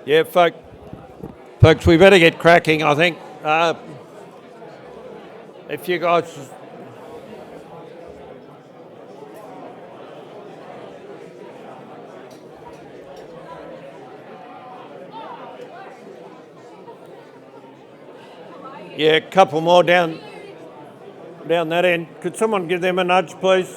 Yeah, folks, we better get cracking, I think. If you guys... Yeah, a couple more down that end. Could someone give them a nudge, please?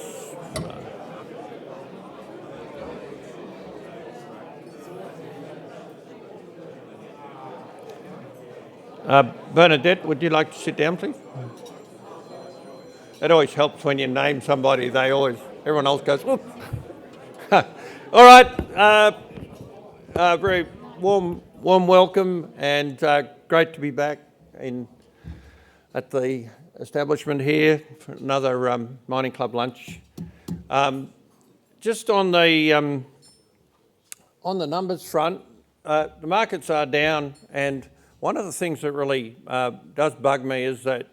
Bernadette, would you like to sit down, please? It always helps when you name somebody. Everyone else goes, whoop. All right. Very warm welcome, and great to be back at the establishment here for another mining club lunch. Just on the numbers front, the markets are down, and one of the things that really does bug me is that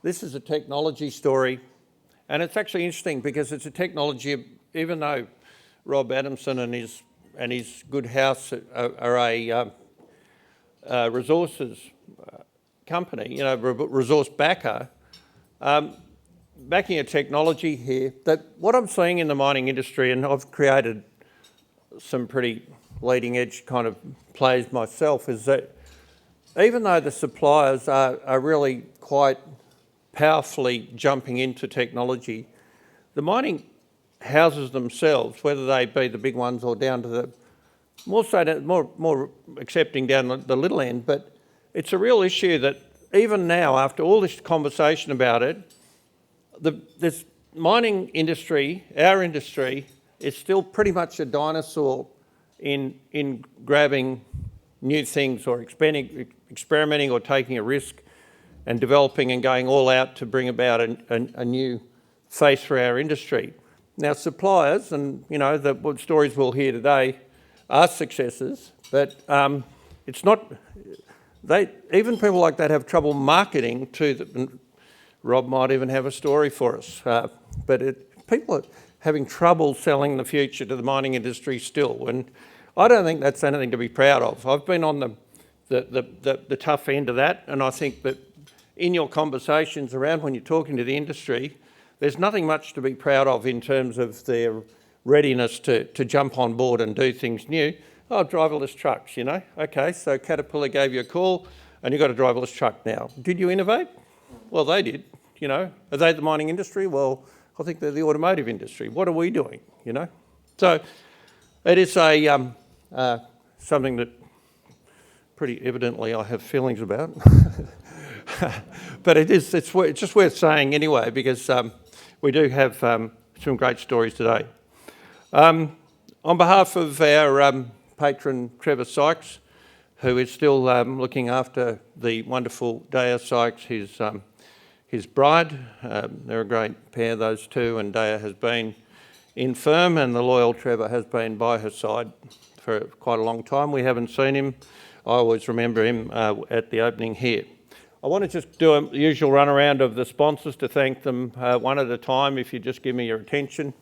this is a technology story, and it's actually interesting because it's a technology. Even though Rob Adamson and his good house are a resources company, resource backer, backing a technology here, that what I'm seeing in the mining industry, and I've created some pretty leading edge kind of plays myself, is that even though the suppliers are really quite powerfully jumping into technology, the mining houses themselves, whether they be the big ones or down to the more accepting down the little end, but it's a real issue that even now, after all this conversation about it, this mining industry, our industry, is still pretty much a dinosaur in grabbing new things or experimenting or taking a risk and developing and going all out to bring about a new face for our industry. Now, suppliers, and what stories we'll hear today are successes, but it's not. Even people like that have trouble marketing to them. Rob might even have a story for us, but people are having trouble selling the future to the mining industry still, and I don't think that's anything to be proud of. I've been on the tough end of that, and I think that in your conversations around when you're talking to the industry, there's nothing much to be proud of in terms of their readiness to jump on board and do things new. Oh, driverless trucks, Okay, so Caterpillar gave you a call and you've got a driverless truck now. Did you innovate? Well, they did, Are they the mining industry? Well, I think they're the automotive industry. What are we doing, So it is something that pretty evidently I have feelings about. But it's just worth saying anyway, because we do have some great stories today. On behalf of our patron Trevor Sykes, who is still looking after the wonderful Daya Sykes, his bride. They're a great pair, those two, and Daya has been infirm, and the loyal Trevor has been by her side for quite a long time. We haven't seen him. I always remember him at the opening here. I want to just do a usual run around of the sponsors to thank them one at a time, if you just give me your attention.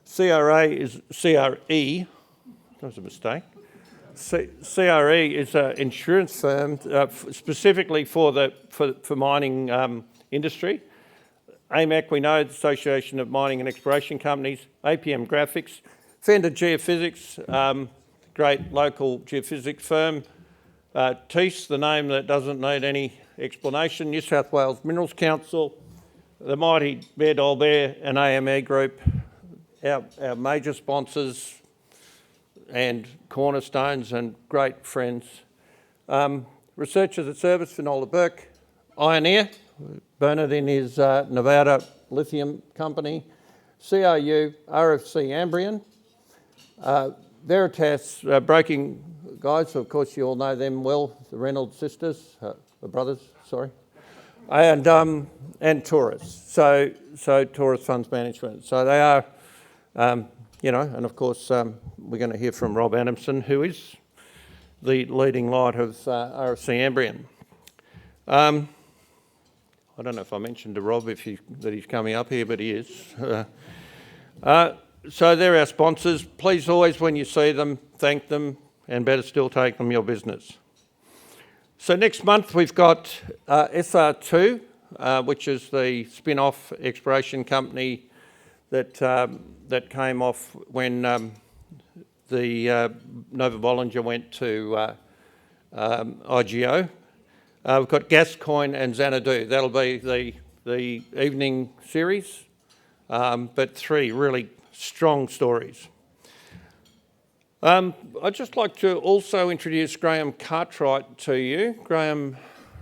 CRE, that was a mistake. CRE is an insurance firm specifically for mining industry. AMAC, we know, the Association of Mining and Exploration Companies. APM Graphics. Fender Geophysics, great local geophysics firm. TEAS, the name that doesn't need any explanation. New South Wales Minerals Council. The mighty Bear Dolbear and AME Group, our major sponsors and cornerstones and great friends. Researchers at Service, Finola Burke. Ioneer, Bernard in his Nevada lithium company. CRU, RFC Ambrian. Veritas Broking guys, so of course you all know them well, the Reynolds sisters, the brothers, sorry. And Taurus, so Taurus Funds Management. So they are, and of course we're going to hear from Rob Adamson, who is the leading light of RFC Ambrian. I don't know if I mentioned to Rob that he's coming up here, but he is. So they're our sponsors. Please always, when you see them, thank them, and better still, take them your business. So next month we've got SR2, which is the spin-off exploration company that came off when the Nova Bollinger went to IGO. We've got Gascoigne and Xanadu. That'll be the evening series, but 3 really strong stories. I'd just like to also introduce Graham Cartwright to you. Graham,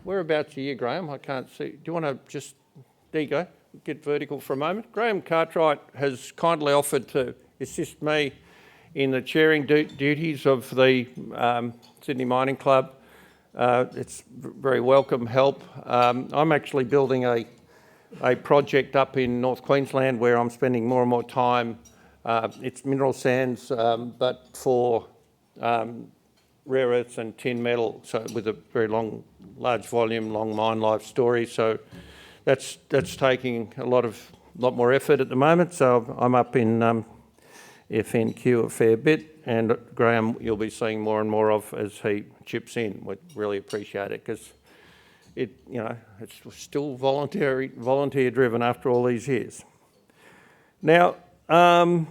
whereabouts are you, Graham? I can't see. Do you want to just, there you go, get vertical for a moment. Graham Cartwright has kindly offered to assist me in the chairing duties of the Sydney Mining Club. It's very welcome help. I'm actually building a project up in North Queensland where I'm spending more and more time. It's mineral sands, but for rare earths and tin metal, so with a very large volume, long mine life story. So that's taking a lot more effort at the moment. So I'm up in FNQ a fair bit, and Graham you'll be seeing more and more of as he chips in. We'd really appreciate it because it's still volunteer driven after all these years. Now, I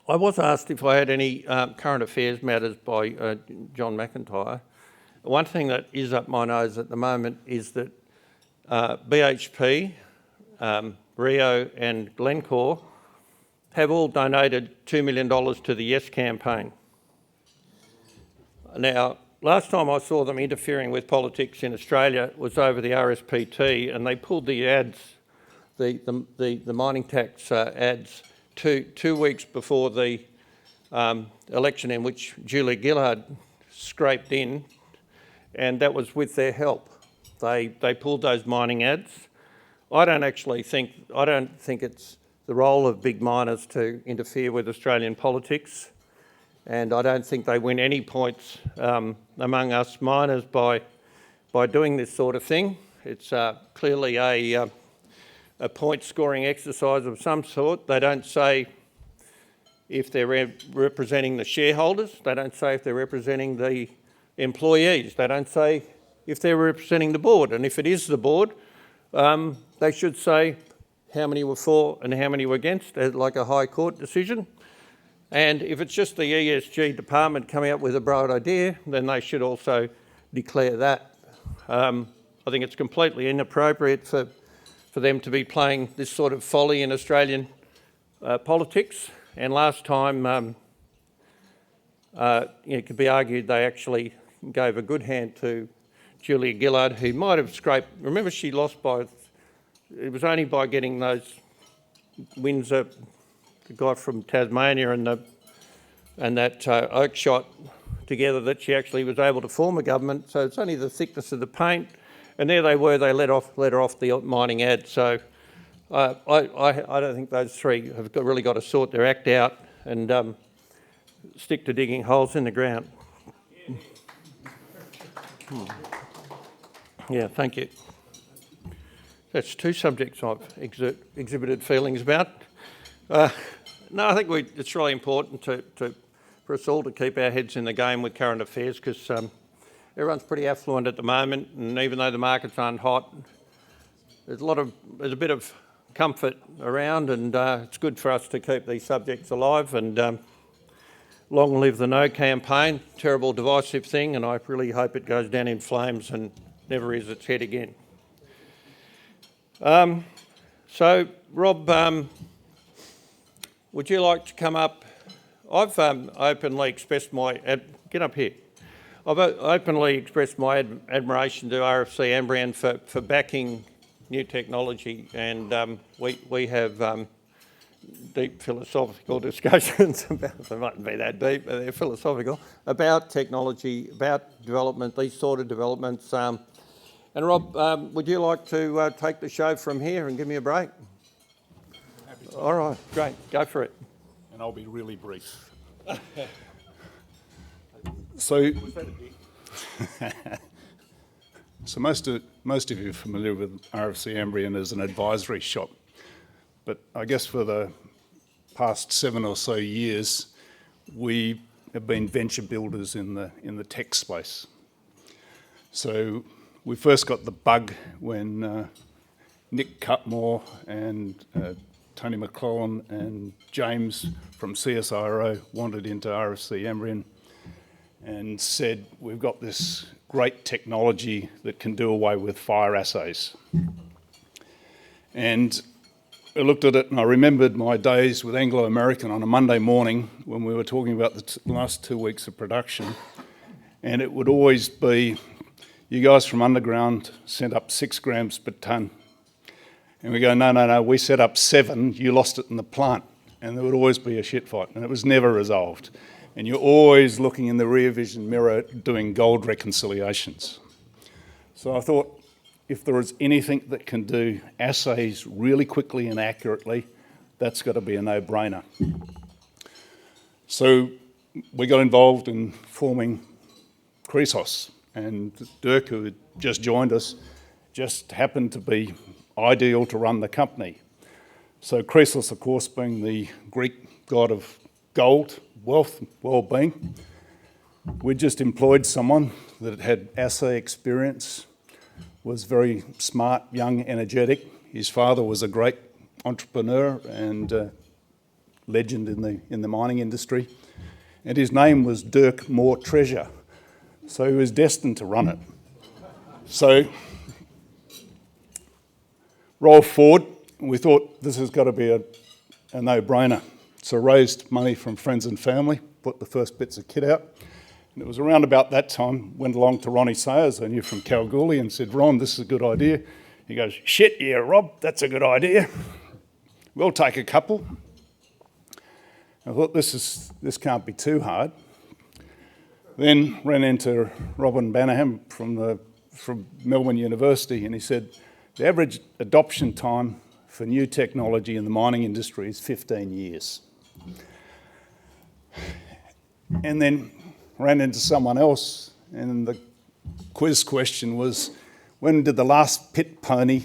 was asked if I had any current affairs matters by John McIntyre. One thing that is up my nose at the moment is that BHP, Rio and Glencore have all donated $2 million to the Yes campaign. Now, last time I saw them interfering with politics in Australia was over the RSPT, and they pulled the ads, the mining tax ads, two weeks before the election in which Julia Gillard scraped in, and that was with their help. They pulled those mining ads. I don't think it's the role of big miners to interfere with Australian politics, and I don't think they win any points among us miners by doing this sort of thing. It's clearly a point-scoring exercise of some sort. They don't say if they're representing the shareholders. They don't say if they're representing the employees. They don't say if they're representing the board. And if it is the board, they should say how many were for and how many were against, like a High Court decision. And if it's just the ESG department coming up with a bright idea, then they should also declare that. I think it's completely inappropriate for them to be playing this sort of folly in Australian politics. And last time, it could be argued they actually gave a good hand to Julia Gillard, who might have scraped. Remember, she lost by. It was only by getting those Windsor, the guy from Tasmania, and that Oakeshott together that she actually was able to form a government. So it's only the thickness of the paint. And there they were. They let her off the mining ad. So I don't think those three have really got to sort their act out and stick to digging holes in the ground. Yeah, thank you. That's 2 subjects I've exhibited feelings about. No, I think it's really important for us all to keep our heads in the game with current affairs because everyone's pretty affluent at the moment, and even though the markets aren't hot, there's a bit of comfort around, and it's good for us to keep these subjects alive. And long live the No campaign, terrible divisive thing, and I really hope it goes down in flames and never rears its head again. So, Rob, would you like to come up? I've openly expressed my... get up here. I've openly expressed my admiration to RFC Ambrian for backing new technology, and we have deep philosophical discussions about, they mightn't be that deep, but they're philosophical, about technology, about development, these sort of developments. And Rob, would you like to take the show from here and give me a break? Happy to. All right, great, go for it. And I'll be really brief. So most of you are familiar with RFC Ambrian as an advisory shop, but I guess for the past 7 or so years, we have been venture builders in the tech space. So we first got the bug when Nick Cutmore and Tony McClellan and James from CSIRO wandered into RFC Ambrian and said, we've got this great technology that can do away with fire assays. And I looked at it and I remembered my days with Anglo American on a Monday morning when we were talking about the last 2 weeks of production. And it would always be, you guys from underground sent up 6 grams per tonne. And we go, no, we set up 7, you lost it in the plant. And there would always be a shit fight, and it was never resolved. And you're always looking in the rear vision mirror doing gold reconciliations. So I thought, if there is anything that can do assays really quickly and accurately, that's got to be a no-brainer. So we got involved in forming Chrysos, and Dirk, who had just joined us, just happened to be ideal to run the company. So Chrysos, of course, being the Greek god of gold, wealth, well-being, we just employed someone that had assay experience, was very smart, young, energetic. His father was a great entrepreneur and legend in the mining industry. And his name was Dirk More Treasure. So he was destined to run it. So roll forward, we thought this has got to be a no-brainer. So raised money from friends and family, put the first bits of kit out. And it was around about that time, went along to Ronnie Sayers, I knew from Kalgoorlie, and said, Ron, this is a good idea. He goes, shit, yeah, Rob, that's a good idea. We'll take a couple. I thought, this can't be too hard. Then ran into Robin Bannerham from Melbourne University, and he said, the average adoption time for new technology in the mining industry is 15 years. And then ran into someone else, and the quiz question was, when did the last pit pony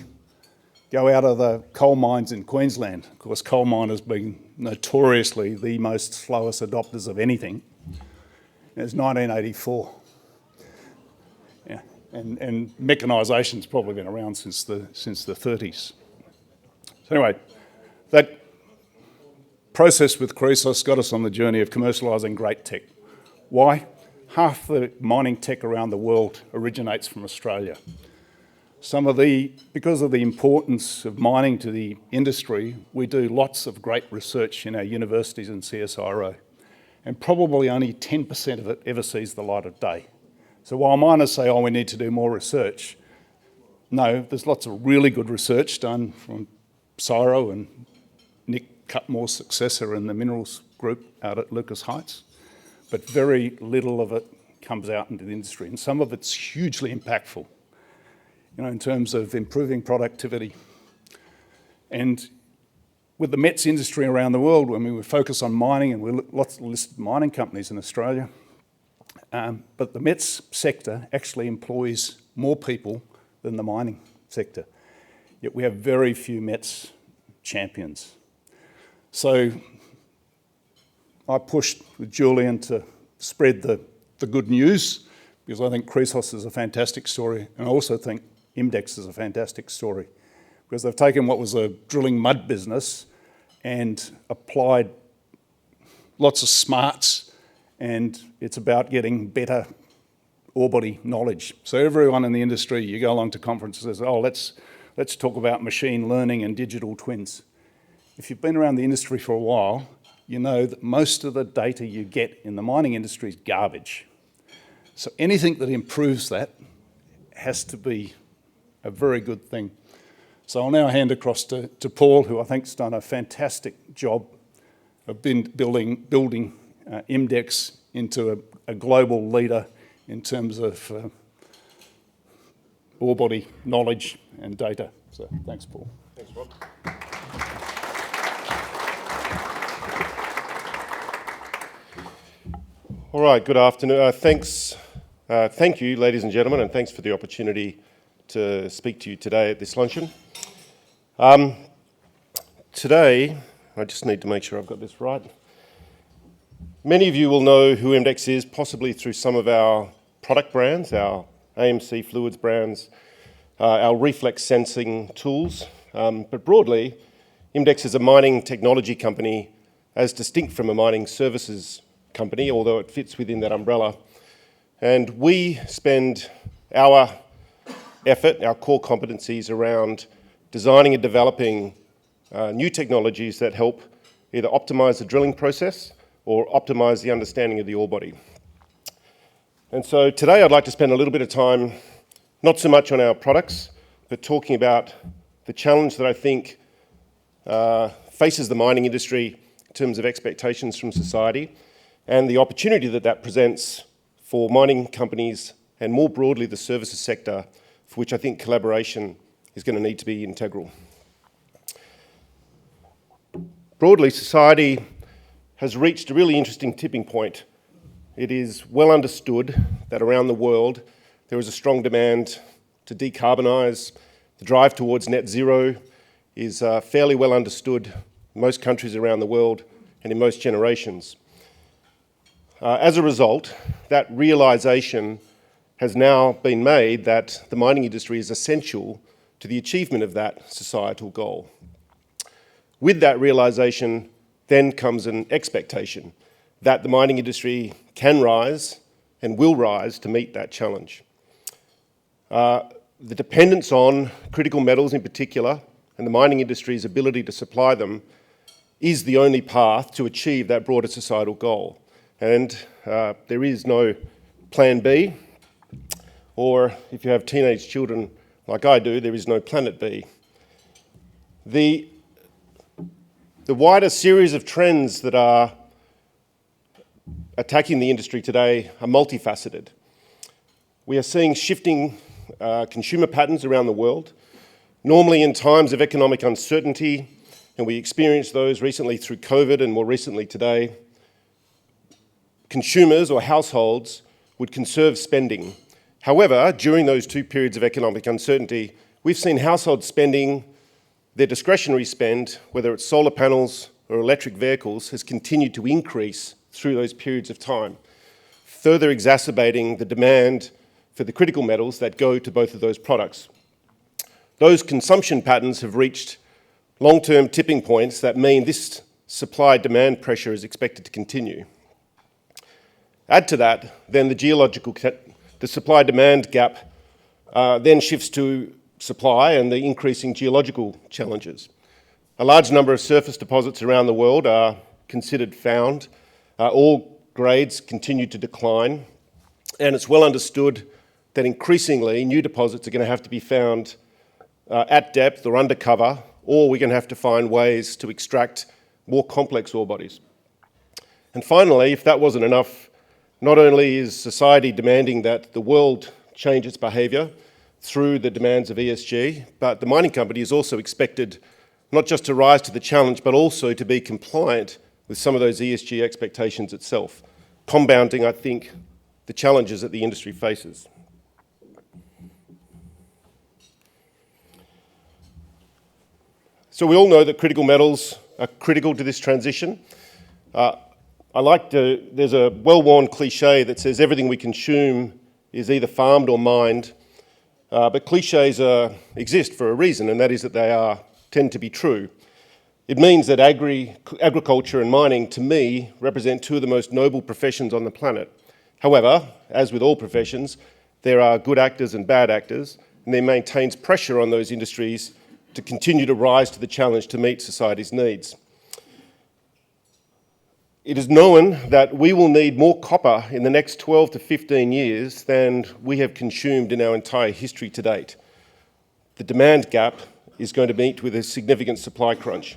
go out of the coal mines in Queensland? Of course, coal miners being notoriously the most slowest adopters of anything. It was 1984. Yeah. And mechanisation's probably been around since the 30s. So anyway, that process with Chrysos got us on the journey of commercialising great tech. Why? Half the mining tech around the world originates from Australia. Because of the importance of mining to the industry, we do lots of great research in our universities and CSIRO, and probably only 10% of it ever sees the light of day. So while miners say, oh, we need to do more research, no, there's lots of really good research done from CSIRO and Nick Cutmore's successor in the minerals group out at Lucas Heights, but very little of it comes out into the industry, and some of it's hugely impactful, in terms of improving productivity. And with the METS industry around the world, when we focus on mining, and we're lots of listed mining companies in Australia, but the METS sector actually employs more people than the mining sector. Yet we have very few METS champions. So I pushed with Julian to spread the good news, because I think Chrysos is a fantastic story, and I also think Imdex is a fantastic story, because they've taken what was a drilling mud business and applied lots of smarts, and it's about getting better ore body knowledge. So everyone in the industry, you go along to conferences and says, oh, let's talk about machine learning and digital twins. If you've been around the industry for a while, you know that most of the data you get in the mining industry is garbage. So anything that improves that has to be a very good thing. So I'll now hand across to Paul, who I think's done a fantastic job of building Imdex into a global leader in terms of ore body knowledge and data. So thanks, Paul. Thanks, Rob. All right, good afternoon. Thank you, ladies and gentlemen, and thanks for the opportunity to speak to you today at this luncheon. Today, I just need to make sure I've got this right. Many of you will know who Imdex is, possibly through some of our product brands, our AMC fluids brands, our reflex sensing tools. But broadly, Imdex is a mining technology company as distinct from a mining services company, although it fits within that umbrella. And we spend our effort, our core competencies around designing and developing new technologies that help either optimize the drilling process or optimize the understanding of the ore body. And so today I'd like to spend a little bit of time, not so much on our products, but talking about the challenge that I think faces the mining industry in terms of expectations from society and the opportunity that that presents for mining companies and more broadly the services sector, for which I think collaboration is going to need to be integral. Broadly, society has reached a really interesting tipping point. It is well understood that around the world there is a strong demand to decarbonise. The drive towards net zero is fairly well understood in most countries around the world and in most generations. As a result, that realisation has now been made that the mining industry is essential to the achievement of that societal goal. With that realisation then comes an expectation that the mining industry can rise and will rise to meet that challenge. The dependence on critical metals in particular and the mining industry's ability to supply them is the only path to achieve that broader societal goal. And there is no plan B, or if you have teenage children like I do, there is no planet B. The wider series of trends that are attacking the industry today are multifaceted. We are seeing shifting consumer patterns around the world, normally in times of economic uncertainty, and we experienced those recently through COVID and more recently today. Consumers or households would conserve spending. However, during those two periods of economic uncertainty, we've seen households spending their discretionary spend, whether it's solar panels or electric vehicles, has continued to increase through those periods of time, further exacerbating the demand for the critical metals that go to both of those products. Those consumption patterns have reached long-term tipping points that mean this supply-demand pressure is expected to continue. Add to that, then the supply-demand gap then shifts to supply and the increasing geological challenges. A large number of surface deposits around the world are considered found. All grades continue to decline, and it's well understood that increasingly new deposits are going to have to be found at depth or undercover, or we're going to have to find ways to extract more complex ore bodies. And finally, if that wasn't enough, not only is society demanding that the world change its behaviour through the demands of ESG, but the mining company is also expected not just to rise to the challenge, but also to be compliant with some of those ESG expectations itself, compounding, I think, the challenges that the industry faces. So we all know that critical metals are critical to this transition. There's a well-worn cliche that says everything we consume is either farmed or mined, but cliches exist for a reason, and that is that they tend to be true. It means that agriculture and mining, to me, represent two of the most noble professions on the planet. However, as with all professions, there are good actors and bad actors, and there maintains pressure on those industries to continue to rise to the challenge to meet society's needs. It is known that we will need more copper in the next 12 to 15 years than we have consumed in our entire history to date. The demand gap is going to meet with a significant supply crunch.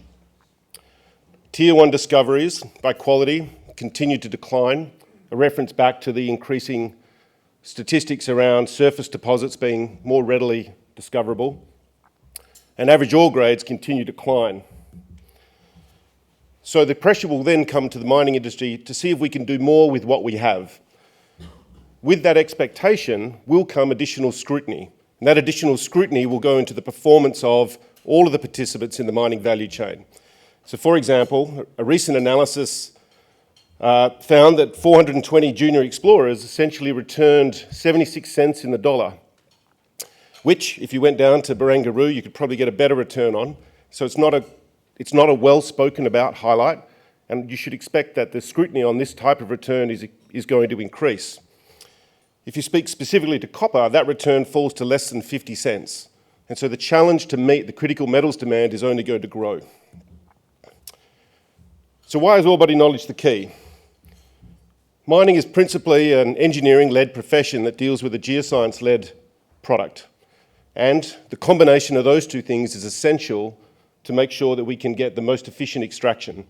Tier 1 discoveries by quality continue to decline, a reference back to the increasing statistics around surface deposits being more readily discoverable, and average ore grades continue to decline. So the pressure will then come to the mining industry to see if we can do more with what we have. With that expectation will come additional scrutiny, and that additional scrutiny will go into the performance of all of the participants in the mining value chain. So for example, a recent analysis found that 420 junior explorers essentially returned 76 cents in the dollar, which, if you went down to Barangaroo, you could probably get a better return on. So it's not a well-spoken about highlight, and you should expect that the scrutiny on this type of return is going to increase. If you speak specifically to copper, that return falls to less than 50 cents. And so the challenge to meet the critical metals demand is only going to grow. So why is ore body knowledge the key? Mining is principally an engineering-led profession that deals with a geoscience-led product. And the combination of those two things is essential to make sure that we can get the most efficient extraction.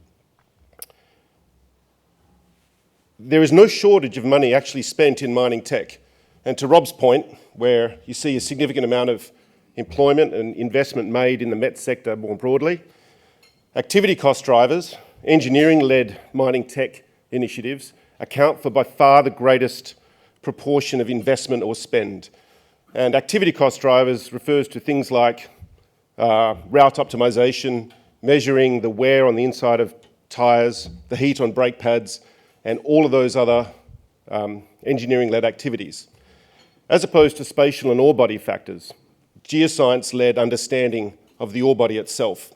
There is no shortage of money actually spent in mining tech. And to Rob's point, where you see a significant amount of employment and investment made in the met sector more broadly, activity cost drivers, engineering-led mining tech initiatives account for by far the greatest proportion of investment or spend. And activity cost drivers refers to things like route optimization, measuring the wear on the inside of tyres, the heat on brake pads, and all of those other engineering-led activities, as opposed to spatial and ore body factors, geoscience-led understanding of the ore body itself.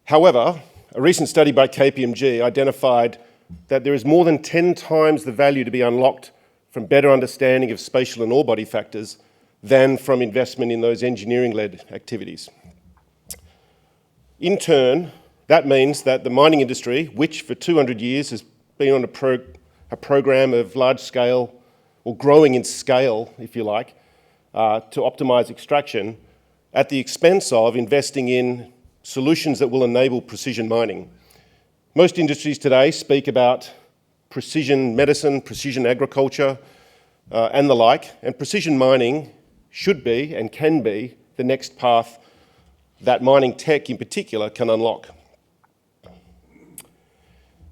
However, a recent study by KPMG identified that there is more than 10 times the value to be unlocked from better understanding of spatial and ore body factors than from investment in those engineering-led activities. In turn, that means that the mining industry, which for 200 years has been on a program of large-scale, or growing in scale, if you like, to optimize extraction, at the expense of investing in solutions that will enable precision mining. Most industries today speak about precision medicine, precision agriculture, and the like, and precision mining should be and can be the next path that mining tech in particular can unlock.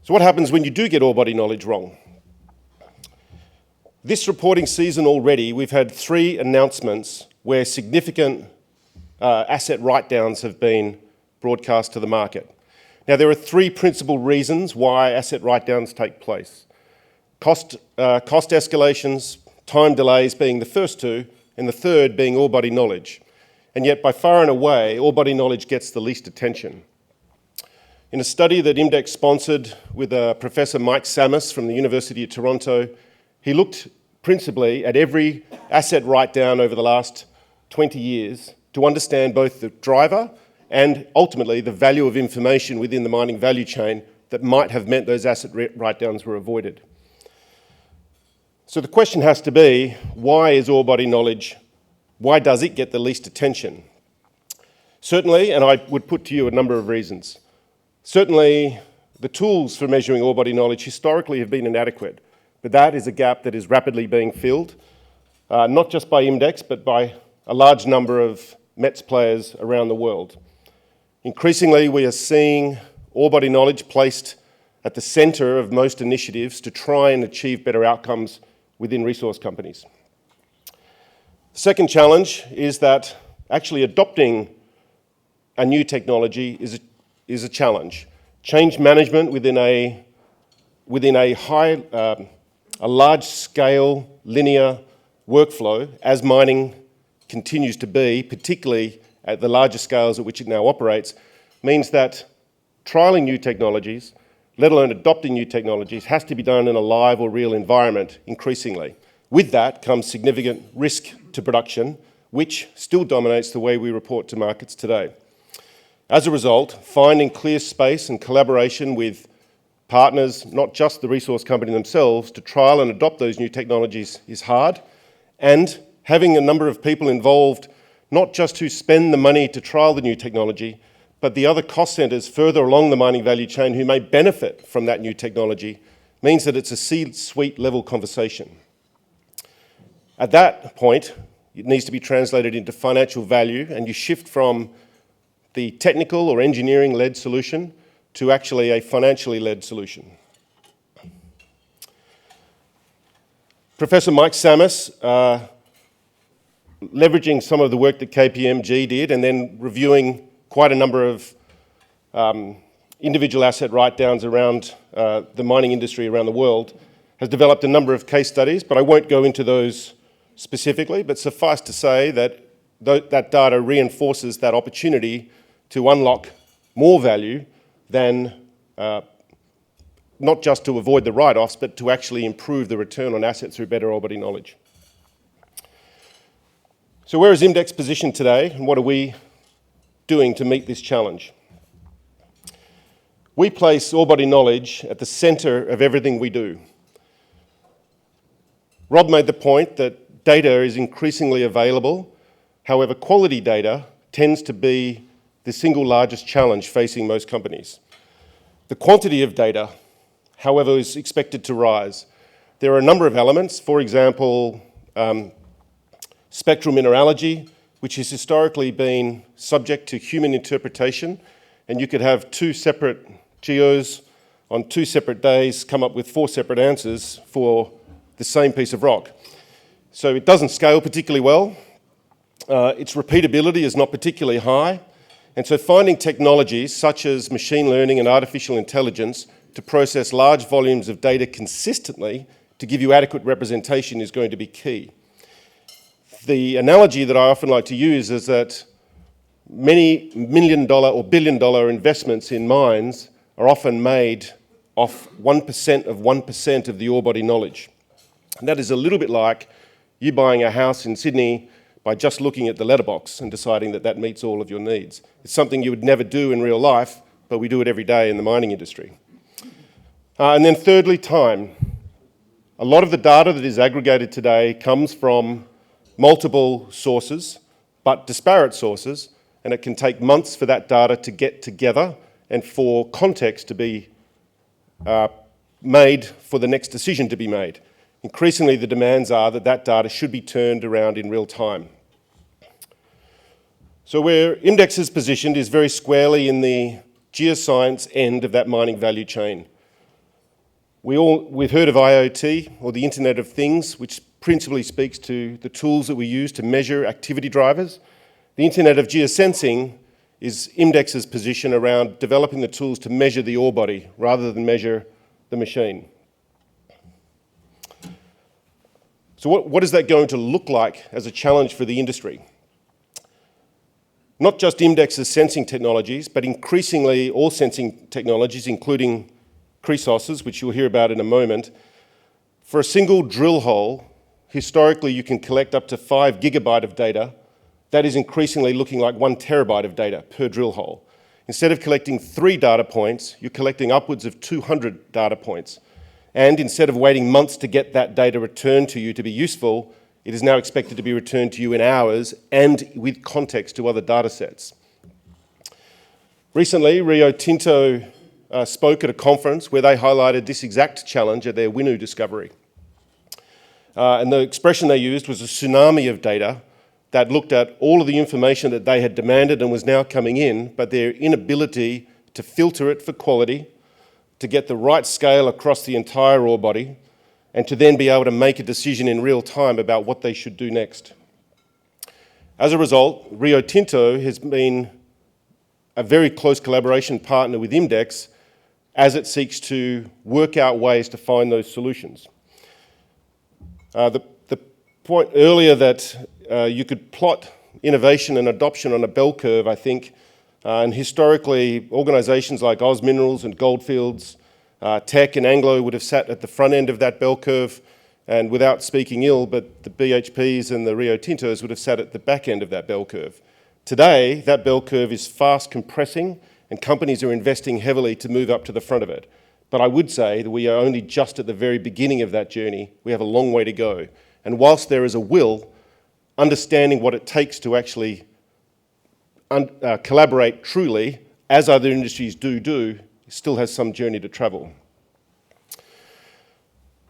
So what happens when you do get ore body knowledge wrong? This reporting season already, we've had 3 announcements where significant asset write-downs have been broadcast to the market. Now, there are 3 principal reasons why asset write-downs take place. Cost escalations, time delays being the first 2, and the third being ore body knowledge. And yet, by far and away, ore body knowledge gets the least attention. In a study that Imdex sponsored with Professor Mike Samus from the University of Toronto, he looked principally at every asset write-down over the last 20 years to understand both the driver and ultimately the value of information within the mining value chain that might have meant those asset write-downs were avoided. So the question has to be, why is ore body knowledge, why does it get the least attention? Certainly, and I would put to you a number of reasons. Certainly, the tools for measuring ore body knowledge historically have been inadequate, but that is a gap that is rapidly being filled, not just by Imdex, but by a large number of METS players around the world. Increasingly, we are seeing ore body knowledge placed at the centre of most initiatives to try and achieve better outcomes within resource companies. The second challenge is that actually adopting a new technology is a challenge. Change management within a large-scale linear workflow, as mining continues to be, particularly at the larger scales at which it now operates, means that trialling new technologies, let alone adopting new technologies, has to be done in a live or real environment increasingly. With that comes significant risk to production, which still dominates the way we report to markets today. As a result, finding clear space and collaboration with partners, not just the resource company themselves, to trial and adopt those new technologies is hard, and having a number of people involved, not just who spend the money to trial the new technology, but the other cost centres further along the mining value chain who may benefit from that new technology, means that it's a C-suite level conversation. At that point, it needs to be translated into financial value, and you shift from the technical or engineering-led solution to actually a financially led solution. Professor Mike Samus, leveraging some of the work that KPMG did and then reviewing quite a number of individual asset write-downs around the mining industry around the world, has developed a number of case studies, but I won't go into those specifically, but suffice to say that that data reinforces that opportunity to unlock more value than not just to avoid the write-offs, but to actually improve the return on assets through better ore body knowledge. So where is Imdex positioned today, and what are we doing to meet this challenge? We place ore body knowledge at the centre of everything we do. Rob made the point that data is increasingly available. However, quality data tends to be the single largest challenge facing most companies. The quantity of data, however, is expected to rise. There are a number of elements, for example, spectral mineralogy, which has historically been subject to human interpretation, and you could have two separate geos on two separate days come up with four separate answers for the same piece of rock. So it doesn't scale particularly well. Its repeatability is not particularly high. And so finding technologies such as machine learning and artificial intelligence to process large volumes of data consistently to give you adequate representation is going to be key. The analogy that I often like to use is that many $1 million or $1 billion investments in mines are often made off 1% of 1% of the ore body knowledge. And that is a little bit like you buying a house in Sydney by just looking at the letterbox and deciding that that meets all of your needs. It's something you would never do in real life, but we do it every day in the mining industry. And then thirdly, time. A lot of the data that is aggregated today comes from multiple sources, but disparate sources, and it can take months for that data to get together and for context to be made for the next decision to be made. Increasingly, the demands are that that data should be turned around in real time. So where Imdex is positioned is very squarely in the geoscience end of that mining value chain. We've heard of IoT, or the Internet of Things, which principally speaks to the tools that we use to measure activity drivers. The Internet of Geosensing is Imdex's position around developing the tools to measure the ore body rather than measure the machine. So what is that going to look like as a challenge for the industry? Not just Imdex's sensing technologies, but increasingly all sensing technologies, including Chrysos's, which you'll hear about in a moment. For a single drill hole, historically you can collect up to 5 gigabyte of data. That is increasingly looking like 1 terabyte of data per drill hole. Instead of collecting 3 data points, you're collecting upwards of 200 data points. And instead of waiting months to get that data returned to you to be useful, it is now expected to be returned to you in hours and with context to other data sets. Recently, Rio Tinto spoke at a conference where they highlighted this exact challenge at their Winu discovery. And the expression they used was a tsunami of data that looked at all of the information that they had demanded and was now coming in, but their inability to filter it for quality, to get the right scale across the entire ore body, and to then be able to make a decision in real time about what they should do next. As a result, Rio Tinto has been a very close collaboration partner with Imdex as it seeks to work out ways to find those solutions. The point earlier that you could plot innovation and adoption on a bell curve, I think, and historically organisations like Oz Minerals and Goldfields, Teck and Anglo would have sat at the front end of that bell curve, and without speaking ill, but the BHPs and the Rio Tintos would have sat at the back end of that bell curve. Today, that bell curve is fast compressing, and companies are investing heavily to move up to the front of it. But I would say that we are only just at the very beginning of that journey. We have a long way to go. And whilst there is a will, understanding what it takes to actually collaborate truly, as other industries do, still has some journey to travel.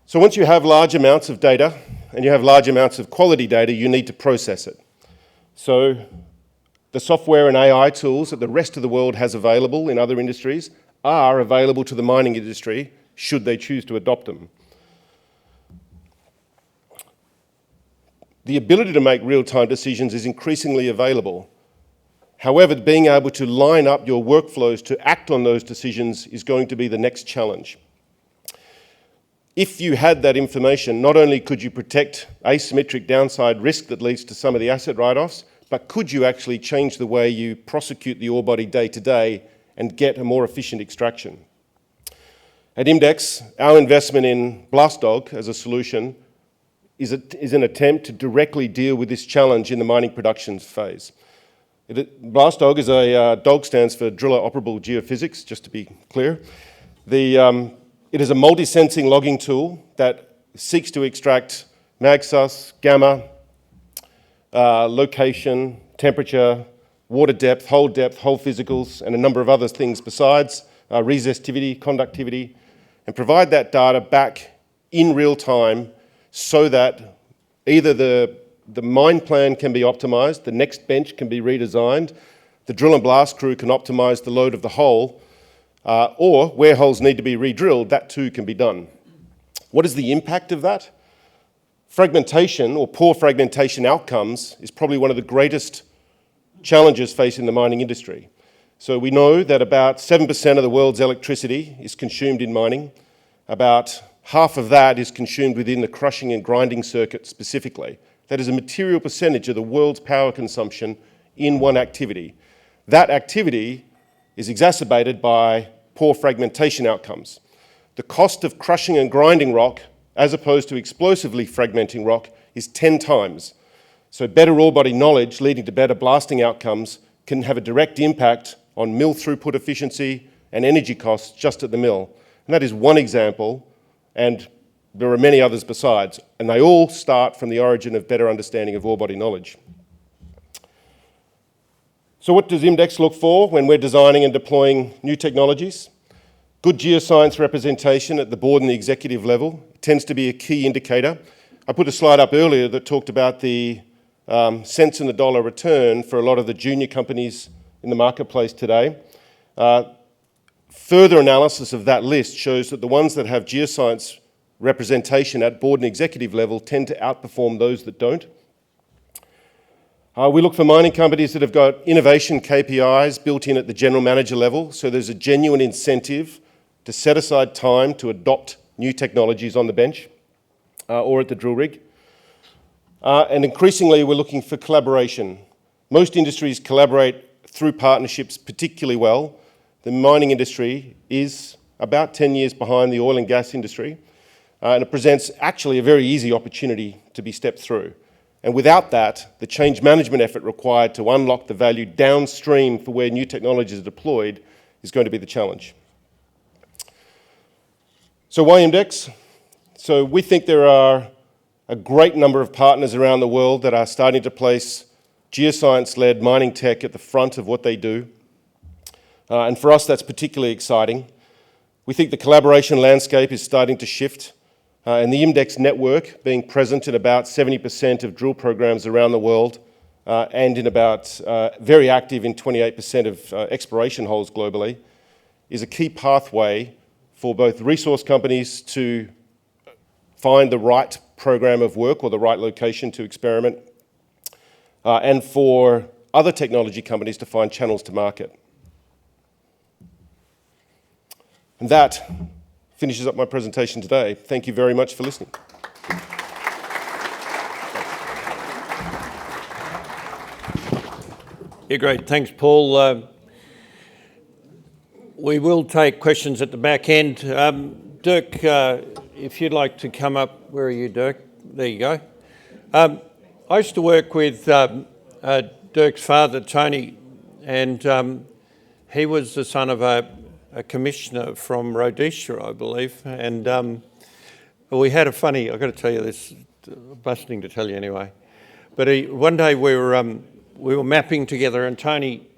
So once you have large amounts of data, and you have large amounts of quality data, you need to process it. So the software and AI tools that the rest of the world has available in other industries are available to the mining industry, should they choose to adopt them. The ability to make real-time decisions is increasingly available. However, being able to line up your workflows to act on those decisions is going to be the next challenge. If you had that information, not only could you protect asymmetric downside risk that leads to some of the asset write-offs, but could you actually change the way you prosecute the ore body day to day and get a more efficient extraction? At Imdex, our investment in BlastDog as a solution is an attempt to directly deal with this challenge in the mining production phase. BlastDog is DOG stands for Driller Operable Geophysics, just to be clear. It is a multi-sensing logging tool that seeks to extract magsus, gamma, location, temperature, water depth, hole physicals, and a number of other things besides, resistivity, conductivity, and provide that data back in real time so that either the mine plan can be optimized, the next bench can be redesigned, the drill and blast crew can optimize the load of the hole, or where holes need to be re-drilled, that too can be done. What is the impact of that? Fragmentation or poor fragmentation outcomes is probably one of the greatest challenges facing the mining industry. So we know that about 7% of the world's electricity is consumed in mining. About half of that is consumed within the crushing and grinding circuit specifically. That is a material percentage of the world's power consumption in one activity. That activity is exacerbated by poor fragmentation outcomes. The cost of crushing and grinding rock, as opposed to explosively fragmenting rock, is 10 times. So better ore body knowledge leading to better blasting outcomes can have a direct impact on mill throughput efficiency and energy costs just at the mill. And that is one example, and there are many others besides, and they all start from the origin of better understanding of ore body knowledge. So what does Imdex look for when we're designing and deploying new technologies? Good geoscience representation at the board and the executive level tends to be a key indicator. I put a slide up earlier that talked about the cents in the dollar return for a lot of the junior companies in the marketplace today. Further analysis of that list shows that the ones that have geoscience representation at board and executive level tend to outperform those that don't. We look for mining companies that have got innovation KPIs built in at the general manager level, so there's a genuine incentive to set aside time to adopt new technologies on the bench or at the drill rig. And increasingly, we're looking for collaboration. Most industries collaborate through partnerships particularly well. The mining industry is about 10 years behind the oil and gas industry, and it presents actually a very easy opportunity to be stepped through. And without that, the change management effort required to unlock the value downstream for where new technologies are deployed is going to be the challenge. So why Imdex? So we think there are a great number of partners around the world that are starting to place geoscience-led mining tech at the front of what they do. And for us, that's particularly exciting. We think the collaboration landscape is starting to shift. And the Imdex network, being present in about 70% of drill programs around the world, and in about very active in 28% of exploration holes globally, is a key pathway for both resource companies to find the right program of work or the right location to experiment, and for other technology companies to find channels to market. And that finishes up my presentation today. Thank you very much for listening. Yeah, great. Thanks, Paul. We will take questions at the back end. Dirk, if you'd like to come up. Where are you, Dirk? There you go. I used to work with Dirk's father, Tony, and he was the son of a commissioner from Rhodesia, I believe, and we had a funny, I've got to tell you this, busting to tell you anyway, but one day we were mapping together, and Tony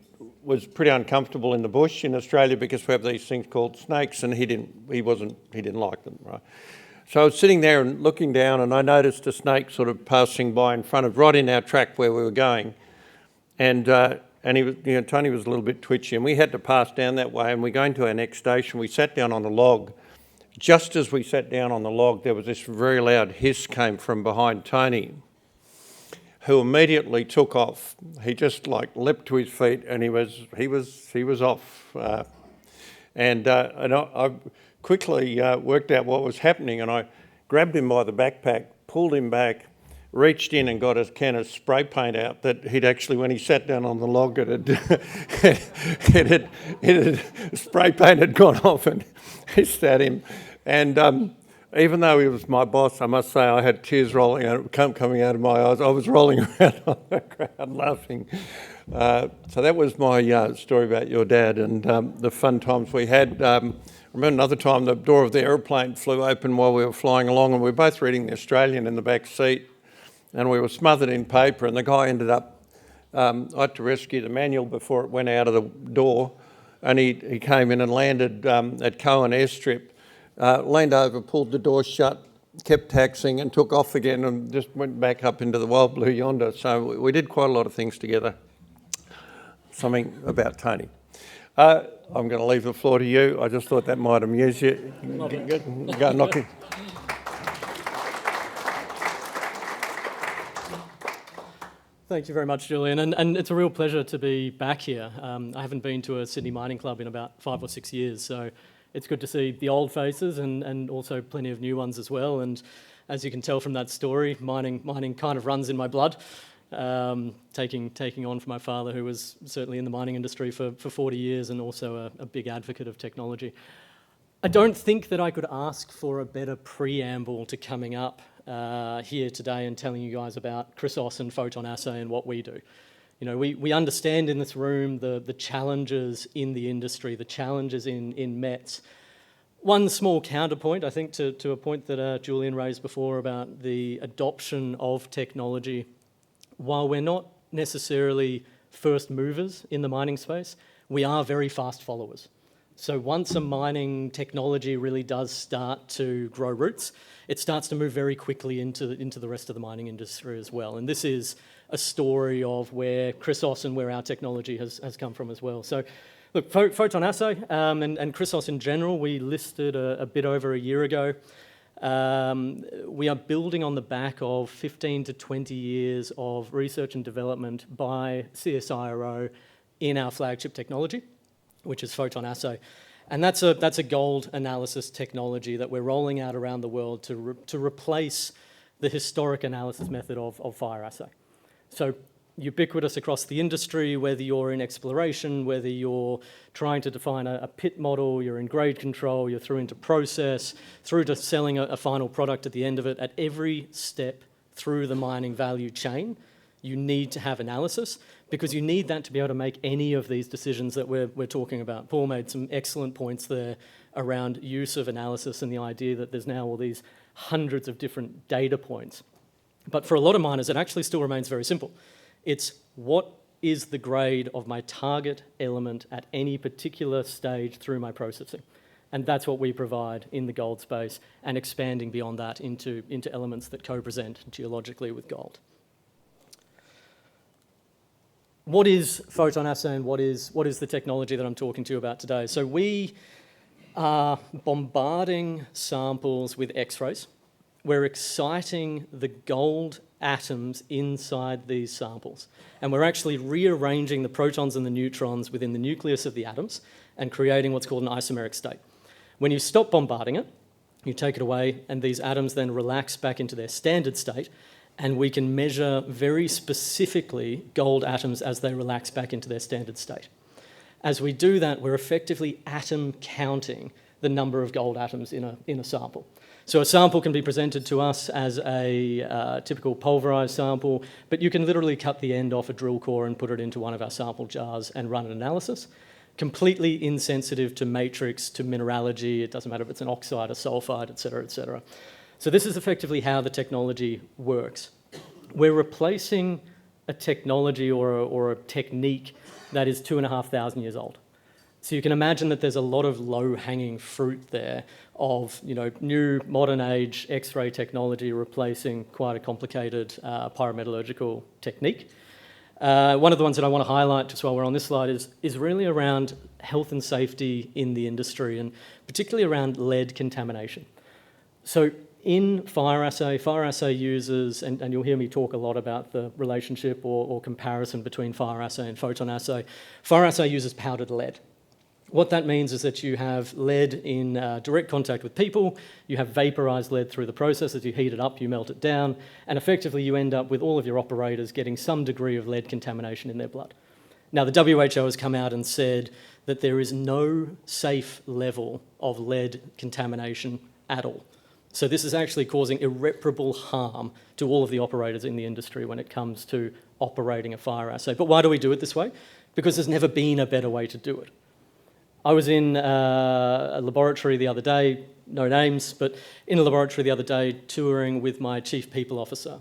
was pretty uncomfortable in the bush in Australia because we have these things called snakes, and he didn't like them, right? So I was sitting there and looking down, and I noticed a snake sort of passing by in front of, right in our track where we were going, and he was, Tony was a little bit twitchy, and we had to pass down that way, and we're going to our next station. We sat down on the log. Just as we sat down on the log, there was this very loud hiss came from behind Tony, who immediately took off. He just like leapt to his feet, and he was off. And I quickly worked out what was happening, and I grabbed him by the backpack, pulled him back, reached in and got a can of spray paint out that he'd actually, when he sat down on the log, spray paint had gone off and hissed at him. And even though he was my boss, I must say I had tears coming out of my eyes. I was rolling around on the ground laughing. So that was my story about your dad and the fun times we had. I remember another time the door of the aeroplane flew open while we were flying along, and we were both reading The Australian in the back seat, and we were smothered in paper, and the guy ended up, I had to rescue the manual before it went out of the door, and he came in and landed at Cohen Airstrip, leaned over, pulled the door shut, kept taxiing and took off again and just went back up into the wild blue yonder. So we did quite a lot of things together. Something about Tony. I'm going to leave the floor to you. I just thought that might amuse you. Go knock it. Thank you very much, Julian, and it's a real pleasure to be back here. I haven't been to a Sydney mining club in about 5 or 6 years, so it's good to see the old faces and also plenty of new ones as well. And as you can tell from that story, mining kind of runs in my blood. Taking on from my father, who was certainly in the mining industry for 40 years and also a big advocate of technology. I don't think that I could ask for a better preamble to coming up here today and telling you guys about Chrysos and PhotonAssay and what we do. You know, we understand in this room the challenges in the industry, the challenges in METs. One small counterpoint, I think, to a point that Julian raised before about the adoption of technology. While we're not necessarily first movers in the mining space, we are very fast followers. So once a mining technology really does start to grow roots, it starts to move very quickly into the rest of the mining industry as well. And this is a story of where Chrysos and where our technology has come from as well. So look, PhotonAssay and Chrysos in general, we listed a bit over a year ago. We are building on the back of 15 to 20 years of research and development by CSIRO in our flagship technology, which is PhotonAssay. And that's a gold analysis technology that we're rolling out around the world to replace the historic analysis method of fire assay. So ubiquitous across the industry, whether you're in exploration, whether you're trying to define a pit model, you're in grade control, you're through into process, through to selling a final product at the end of it. At every step through the mining value chain, you need to have analysis, because you need that to be able to make any of these decisions that we're talking about. Paul made some excellent points there around use of analysis and the idea that there's now all these hundreds of different data points. But for a lot of miners, it actually still remains very simple. It's what is the grade of my target element at any particular stage through my processing. And that's what we provide in the gold space, and expanding beyond that into elements that co-present geologically with gold. What is PhotonAssay and what is the technology that I'm talking to you about today? So we are bombarding samples with X-rays. We're exciting the gold atoms inside these samples. And we're actually rearranging the protons and the neutrons within the nucleus of the atoms and creating what's called an isomeric state. When you stop bombarding it, you take it away, and these atoms then relax back into their standard state, and we can measure very specifically gold atoms as they relax back into their standard state. As we do that, we're effectively atom counting the number of gold atoms in a sample. So a sample can be presented to us as a typical pulverized sample, but you can literally cut the end off a drill core and put it into one of our sample jars and run an analysis. Completely insensitive to matrix, to mineralogy. It doesn't matter if it's an oxide, a sulfide, et cetera, et cetera. So this is effectively how the technology works. We're replacing a technology or a technique that is 2,500 years old. So you can imagine that there's a lot of low-hanging fruit there of, new modern age X-ray technology replacing quite a complicated pyrometallurgical technique. One of the ones that I want to highlight just while we're on this slide is really around health and safety in the industry, and particularly around lead contamination. So in fire assay uses, and you'll hear me talk a lot about the relationship or comparison between fire assay and photon assay. Fire assay uses powdered lead. What that means is that you have lead in direct contact with people, you have vaporized lead through the process. As you heat it up, you melt it down, and effectively you end up with all of your operators getting some degree of lead contamination in their blood. Now, the WHO has come out and said that there is no safe level of lead contamination at all. So this is actually causing irreparable harm to all of the operators in the industry when it comes to operating a fire assay. But why do we do it this way? Because there's never been a better way to do it. I was in a laboratory the other day, no names, but in a laboratory the other day touring with my chief people officer,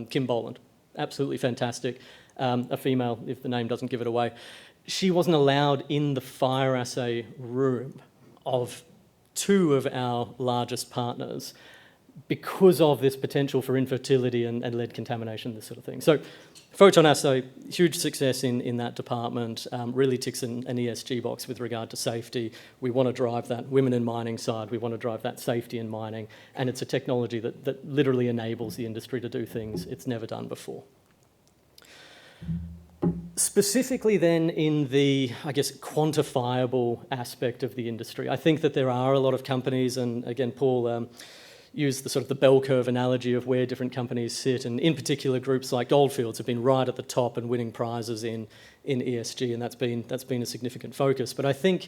Kim Boland. Absolutely fantastic. A female, if the name doesn't give it away. She wasn't allowed in the fire assay room of two of our largest partners because of this potential for infertility and lead contamination, this sort of thing. So photon assay, huge success in that department, really ticks an ESG box with regard to safety. We want to drive that women in mining side, we want to drive that safety in mining, and it's a technology that literally enables the industry to do things it's never done before. Specifically then in the, I guess, quantifiable aspect of the industry, I think that there are a lot of companies, and again, Paul used the sort of the bell curve analogy of where different companies sit, and in particular groups like Goldfields have been right at the top and winning prizes in ESG, and that's been a significant focus. But I think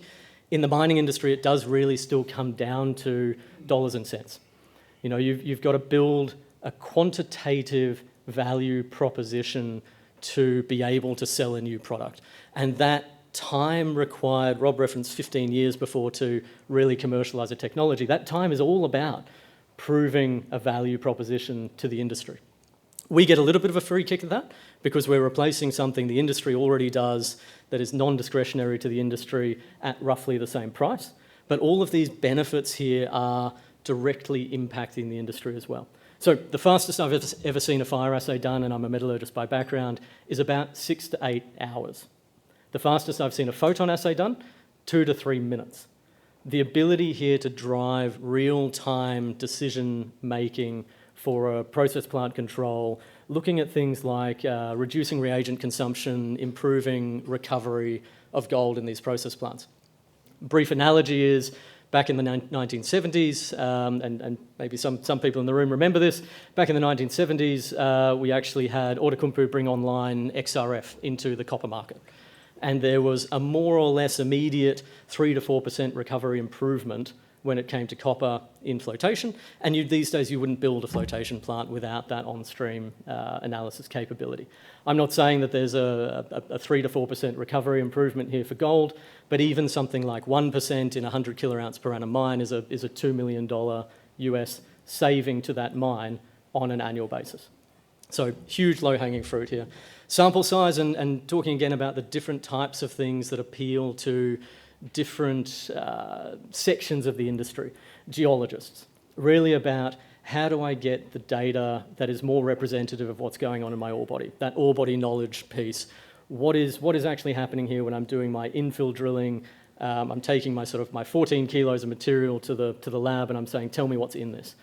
in the mining industry, it does really still come down to dollars and cents. You know, you've got to build a quantitative value proposition to be able to sell a new product. And that time required, Rob referenced 15 years before to really commercialise a technology, that time is all about proving a value proposition to the industry. We get a little bit of a free kick at that because we're replacing something the industry already does that is non-discretionary to the industry at roughly the same price. But all of these benefits here are directly impacting the industry as well. So the fastest I've ever seen a fire assay done, and I'm a metallurgist by background, is about 6 to 8 hours. The fastest I've seen a photon assay done, 2 to 3 minutes. The ability here to drive real-time decision-making for a process plant control, looking at things like reducing reagent consumption, improving recovery of gold in these process plants. Brief analogy is, back in the 1970s, and maybe some people in the room remember this, back in the 1970s, we actually had Outokumpu bring online XRF into the copper market. And there was a more or less immediate 3 to 4% recovery improvement when it came to copper in flotation. And these days you wouldn't build a flotation plant without that on-stream analysis capability. I'm not saying that there's a 3 to 4% recovery improvement here for gold, but even something like 1% in a 100 kilo ounce per annum mine is a $2 million US saving to that mine on an annual basis. So huge low-hanging fruit here. Sample size, and talking again about the different types of things that appeal to different sections of the industry. Geologists, really about how do I get the data that is more representative of what's going on in my ore body, that ore body knowledge piece. What is actually happening here when I'm doing my infill drilling? I'm taking my 14 kilos of material to the lab and I'm saying, tell me what's in this.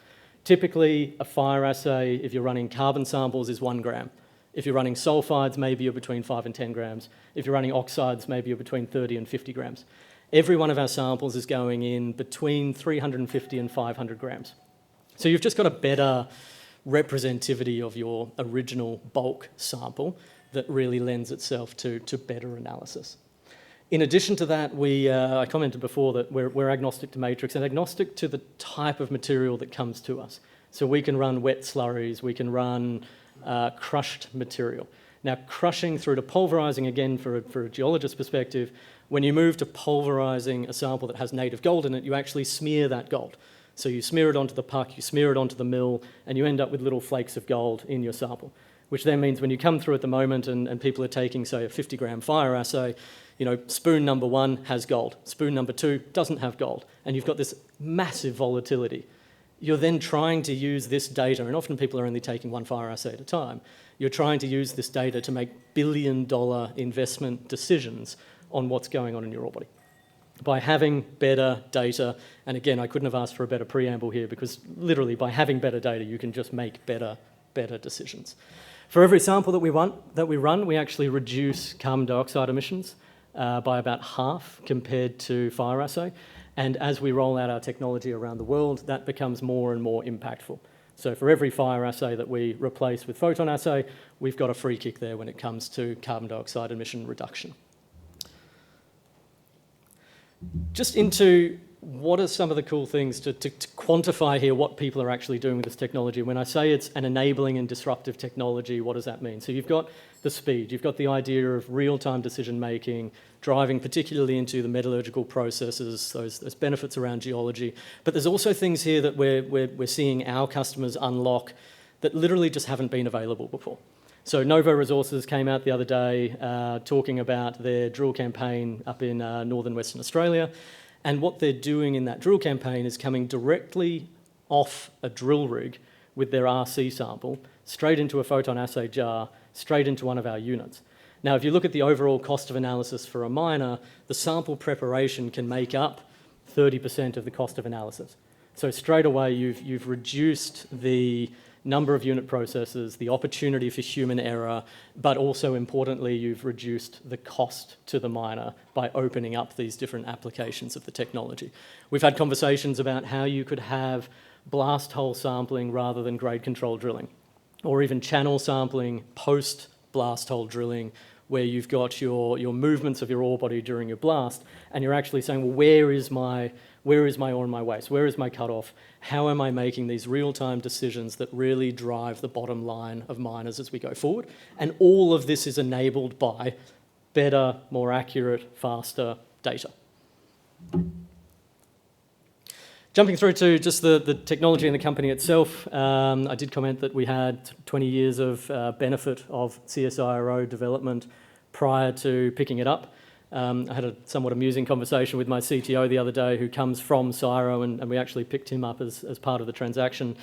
Typically, a fire assay, if you're running carbon samples, is 1 gram. If you're running sulfides, maybe you're between 5 and 10 grams. If you're running oxides, maybe you're between 30 and 50 grams. Every one of our samples is going in between 350 and 500 grams. So you've just got a better representativity of your original bulk sample that really lends itself to better analysis. In addition to that, I commented before that we're agnostic to matrix and agnostic to the type of material that comes to us. So we can run wet slurries, we can run crushed material. Now, crushing through to pulverizing, again, for a geologist perspective, when you move to pulverizing a sample that has native gold in it, you actually smear that gold. So you smear it onto the puck, you smear it onto the mill, and you end up with little flakes of gold in your sample, which then means when you come through at the moment and people are taking, say, a 50-gram fire assay, spoon number 1 has gold, spoon number 2 doesn't have gold, and you've got this massive volatility. You're then trying to use this data, and often people are only taking 1 fire assay at a time. You're trying to use this data to make billion-dollar investment decisions on what's going on in your ore body. by having better data, and again, I couldn't have asked for a better preamble here, because literally by having better data, you can just make better decisions. For every sample that we run, we actually reduce carbon dioxide emissions by about half compared to fire assay. And as we roll out our technology around the world, that becomes more and more impactful. So for every fire assay that we replace with photon assay, we've got a free kick there when it comes to carbon dioxide emission reduction. Just into what are some of the cool things to quantify here what people are actually doing with this technology. When I say it's an enabling and disruptive technology, what does that mean? So you've got the speed, you've got the idea of real-time decision-making, driving particularly into the metallurgical processes, those benefits around geology. But there's also things here that we're seeing our customers unlock that literally just haven't been available before. So Novo Resources came out the other day talking about their drill campaign up in northern Western Australia. And what they're doing in that drill campaign is coming directly off a drill rig with their RC sample, straight into a photon assay jar, straight into one of our units. Now, if you look at the overall cost of analysis for a miner, the sample preparation can make up 30% of the cost of analysis. So straight away, you've reduced the number of unit processes, the opportunity for human error, but also importantly, you've reduced the cost to the miner by opening up these different applications of the technology. We've had conversations about how you could have blast hole sampling rather than grade control drilling, or even channel sampling post blast hole drilling, where you've got your movements of your ore body during your blast, and you're actually saying, well, where is my ore in my waste? Where is my cutoff? How am I making these real-time decisions that really drive the bottom line of miners as we go forward? And all of this is enabled by better, more accurate, faster data. Jumping through to just the technology and the company itself, I did comment that we had 20 years of benefit of CSIRO development prior to picking it up. I had a somewhat amusing conversation with my CTO the other day, who comes from CSIRO, and we actually picked him up as part of the transaction,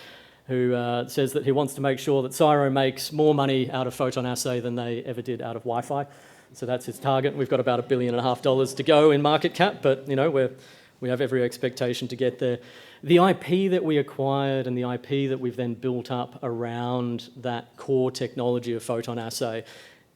who says that he wants to make sure that CSIRO makes more money out of photon assay than they ever did out of Wi-Fi. So that's his target. We've got about $1.5 billion to go in market cap, but we have every expectation to get there. The IP that we acquired and the IP that we've then built up around that core technology of photon assay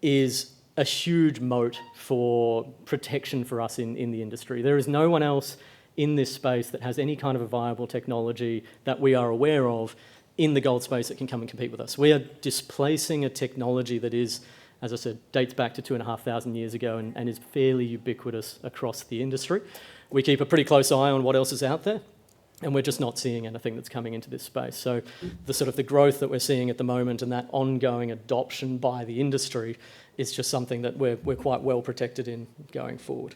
is a huge moat for protection for us in the industry. There is no one else in this space that has any kind of a viable technology that we are aware of in the gold space that can come and compete with us. We are displacing a technology that is, as I said, dates back to 2,500 years ago and is fairly ubiquitous across the industry. We keep a pretty close eye on what else is out there, and we're just not seeing anything that's coming into this space. So the growth that we're seeing at the moment and that ongoing adoption by the industry is just something that we're quite well protected in going forward.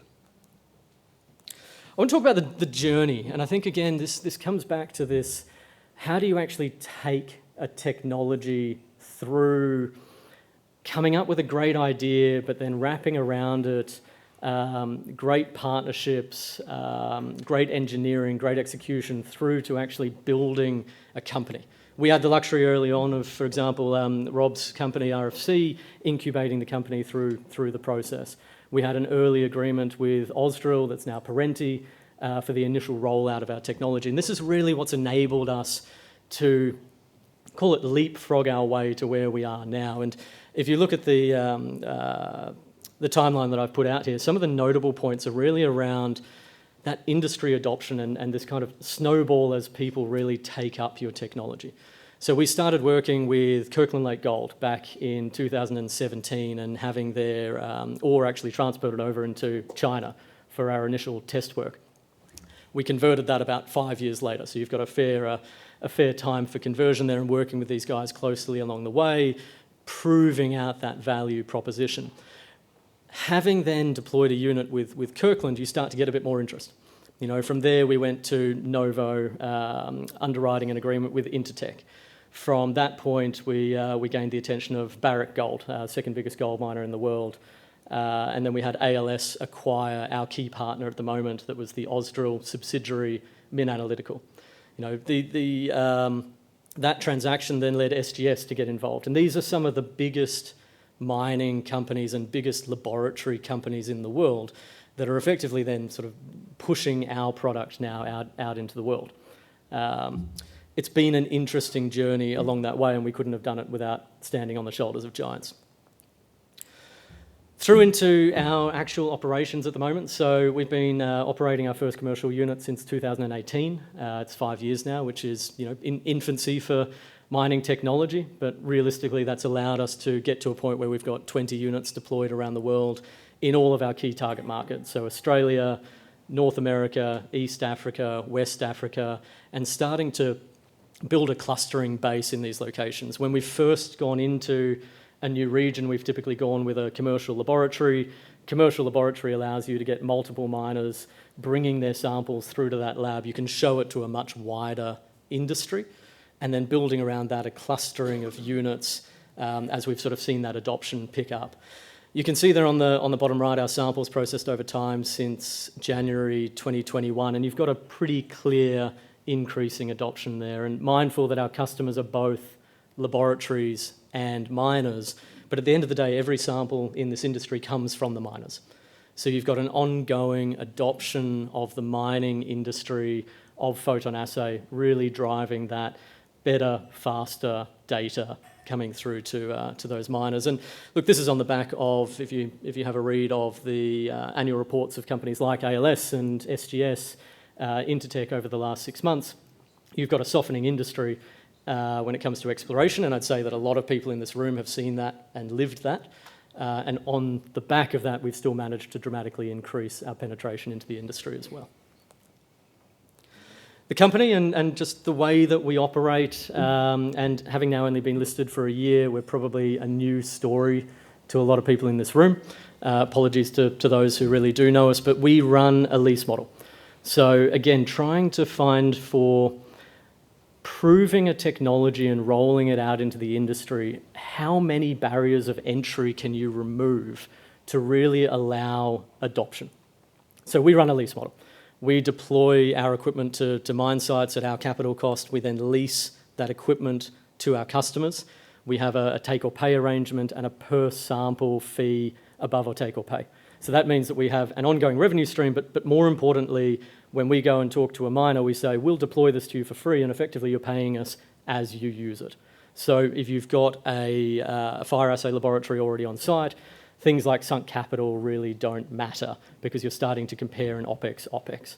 I want to talk about the journey, and I think, again, this comes back to this: how do you actually take a technology through coming up with a great idea, but then wrapping around it great partnerships, great engineering, great execution, through to actually building a company. We had the luxury early on of, for example, Rob's company, RFC, incubating the company through the process. We had an early agreement with Ausdrill, that's now Parenti, for the initial rollout of our technology. And this is really what's enabled us to, call it, leapfrog our way to where we are now. And if you look at the timeline that I've put out here, some of the notable points are really around that industry adoption and this kind of snowball as people really take up your technology. So we started working with Kirkland Lake Gold back in 2017 and having their ore actually transported over into China for our initial test work. We converted that about 5 years later, so you've got a fair time for conversion there, and working with these guys closely along the way, proving out that value proposition. Having then deployed a unit with Kirkland, you start to get a bit more interest. From there we went to Novo, underwriting an agreement with Intertek. From that point, we gained the attention of Barrick Gold, second biggest gold miner in the world. And then we had ALS acquire our key partner at the moment, that was the Ausdrill subsidiary, Min Analytical. That transaction then led SGS to get involved. And these are some of the biggest mining companies and biggest laboratory companies in the world that are effectively then sort of pushing our product now out into the world. It's been an interesting journey along that way, and we couldn't have done it without standing on the shoulders of giants. Through into our actual operations at the moment. So we've been operating our first commercial unit since 2018. It's 5 years now, which is in infancy for mining technology, but realistically that's allowed us to get to a point where we've got 20 units deployed around the world in all of our key target markets. So Australia, North America, East Africa, West Africa, and starting to build a clustering base in these locations. When we've first gone into a new region, we've typically gone with a commercial laboratory. Commercial laboratory allows you to get multiple miners bringing their samples through to that lab. You can show it to a much wider industry, and then building around that a clustering of units as we've sort of seen that adoption pick up. You can see there on the bottom right our samples processed over time since January 2021, and you've got a pretty clear increasing adoption there, and mindful that our customers are both laboratories and miners, but at the end of the day, every sample in this industry comes from the miners. So you've got an ongoing adoption of the mining industry of PhotonAssay, really driving that better, faster data coming through to those miners. And look, this is on the back of, if you have a read of the annual reports of companies like ALS and SGS, Intertek over the last 6 months, you've got a softening industry when it comes to exploration, and I'd say that a lot of people in this room have seen that and lived that. And on the back of that, we've still managed to dramatically increase our penetration into the industry as well. The company and just the way that we operate, and having now only been listed for a year, we're probably a new story to a lot of people in this room. Apologies to those who really do know us, but we run a lease model. So again, trying to find for proving a technology and rolling it out into the industry, how many barriers of entry can you remove to really allow adoption? So we run a lease model. We deploy our equipment to mine sites at our capital cost. We then lease that equipment to our customers. We have a take or pay arrangement and a per sample fee above our take or pay. So that means that we have an ongoing revenue stream, but more importantly, when we go and talk to a miner, we say, we'll deploy this to you for free, and effectively you're paying us as you use it. So if you've got a fire assay laboratory already on site, things like sunk capital really don't matter because you're starting to compare an OPEX.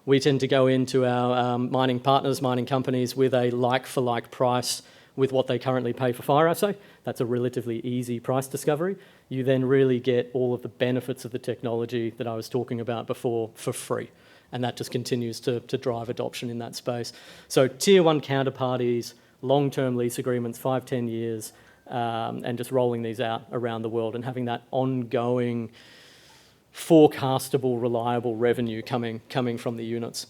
We tend to go into our mining partners, mining companies with a like-for-like price with what they currently pay for fire assay. That's a relatively easy price discovery. You then really get all of the benefits of the technology that I was talking about before for free. And that just continues to drive adoption in that space. So tier one counterparties, long-term lease agreements, 5-10 years, and just rolling these out around the world and having that ongoing, forecastable, reliable revenue coming from the units.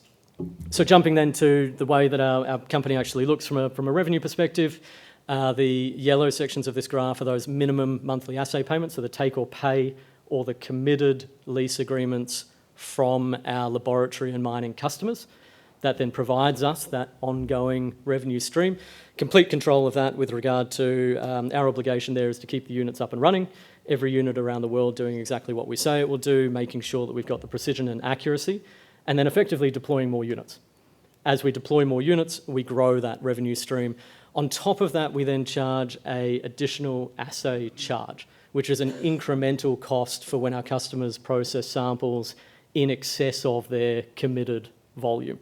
So jumping then to the way that our company actually looks from a revenue perspective, the yellow sections of this graph are those minimum monthly assay payments, so the take or pay or the committed lease agreements from our laboratory and mining customers. That then provides us that ongoing revenue stream. Complete control of that with regard to our obligation there is to keep the units up and running. Every unit around the world doing exactly what we say it will do, making sure that we've got the precision and accuracy, and then effectively deploying more units. As we deploy more units, we grow that revenue stream. On top of that, we then charge an additional assay charge, which is an incremental cost for when our customers process samples in excess of their committed volume.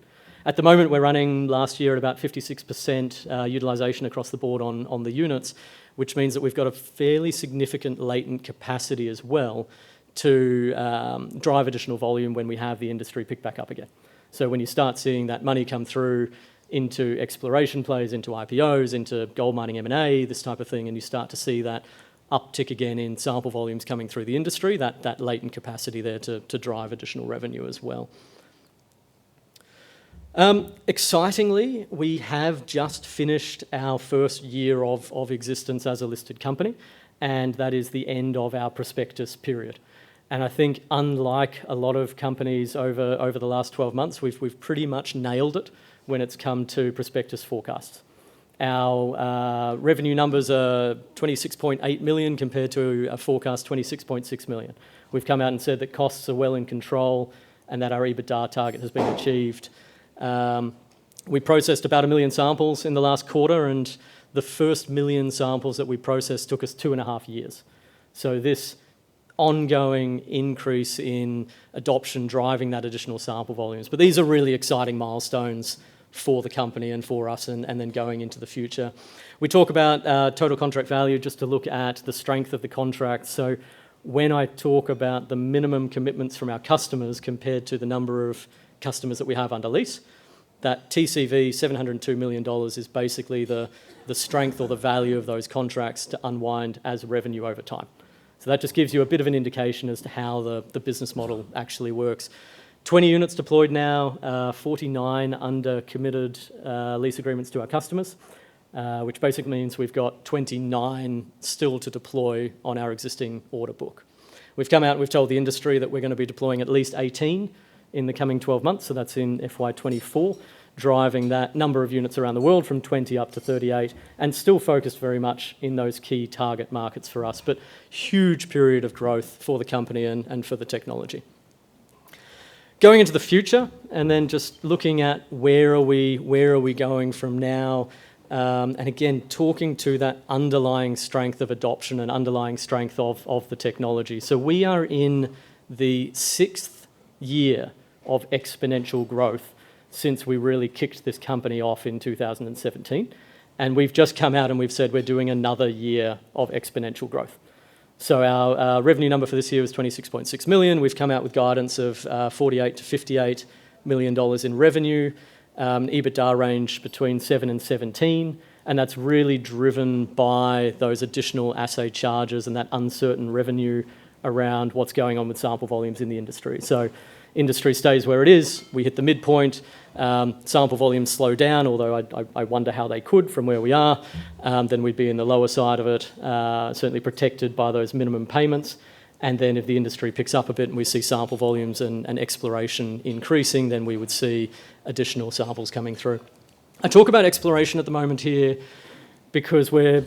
At the moment, we're running last year at about 56% utilisation across the board on the units, which means that we've got a fairly significant latent capacity as well to drive additional volume when we have the industry pick back up again. So when you start seeing that money come through into exploration plays, into IPOs, into gold mining M&A, this type of thing, and you start to see that uptick again in sample volumes coming through the industry, that latent capacity there to drive additional revenue as well. Excitingly, we have just finished our first year of existence as a listed company, and that is the end of our prospectus period. And I think unlike a lot of companies over the last 12 months, we've pretty much nailed it when it's come to prospectus forecasts. Our revenue numbers are 26.8 million compared to a forecast 26.6 million. We've come out and said that costs are well in control and that our EBITDA target has been achieved. We processed about 1 million samples in the last quarter, and the first 1 million samples that we processed took us 2.5 years. So this ongoing increase in adoption driving that additional sample volumes. But these are really exciting milestones for the company and for us, and then going into the future. We talk about total contract value just to look at the strength of the contract. So when I talk about the minimum commitments from our customers compared to the number of customers that we have under lease, that TCV, $702 million, is basically the strength or the value of those contracts to unwind as revenue over time. So that just gives you a bit of an indication as to how the business model actually works. 20 units deployed now, 49 under committed lease agreements to our customers, which basically means we've got 29 still to deploy on our existing order book. We've come out and we've told the industry that we're going to be deploying at least 18 in the coming 12 months, so that's in FY24, driving that number of units around the world from 20 up to 38, and still focused very much in those key target markets for us, but huge period of growth for the company and for the technology. Going into the future, and then just looking at where are we going from now, and again, talking to that underlying strength of adoption and underlying strength of the technology. So we are in the 6th year of exponential growth since we really kicked this company off in 2017. And we've just come out and we've said we're doing another year of exponential growth. So our revenue number for this year was 26.6 million. We've come out with guidance of $48 to $58 million in revenue, EBITDA range between 7 and 17, and that's really driven by those additional assay charges and that uncertain revenue around what's going on with sample volumes in the industry. So industry stays where it is, we hit the midpoint, sample volumes slow down, although I wonder how they could from where we are, then we'd be in the lower side of it, certainly protected by those minimum payments. And then if the industry picks up a bit and we see sample volumes and exploration increasing, then we would see additional samples coming through. I talk about exploration at the moment here because we're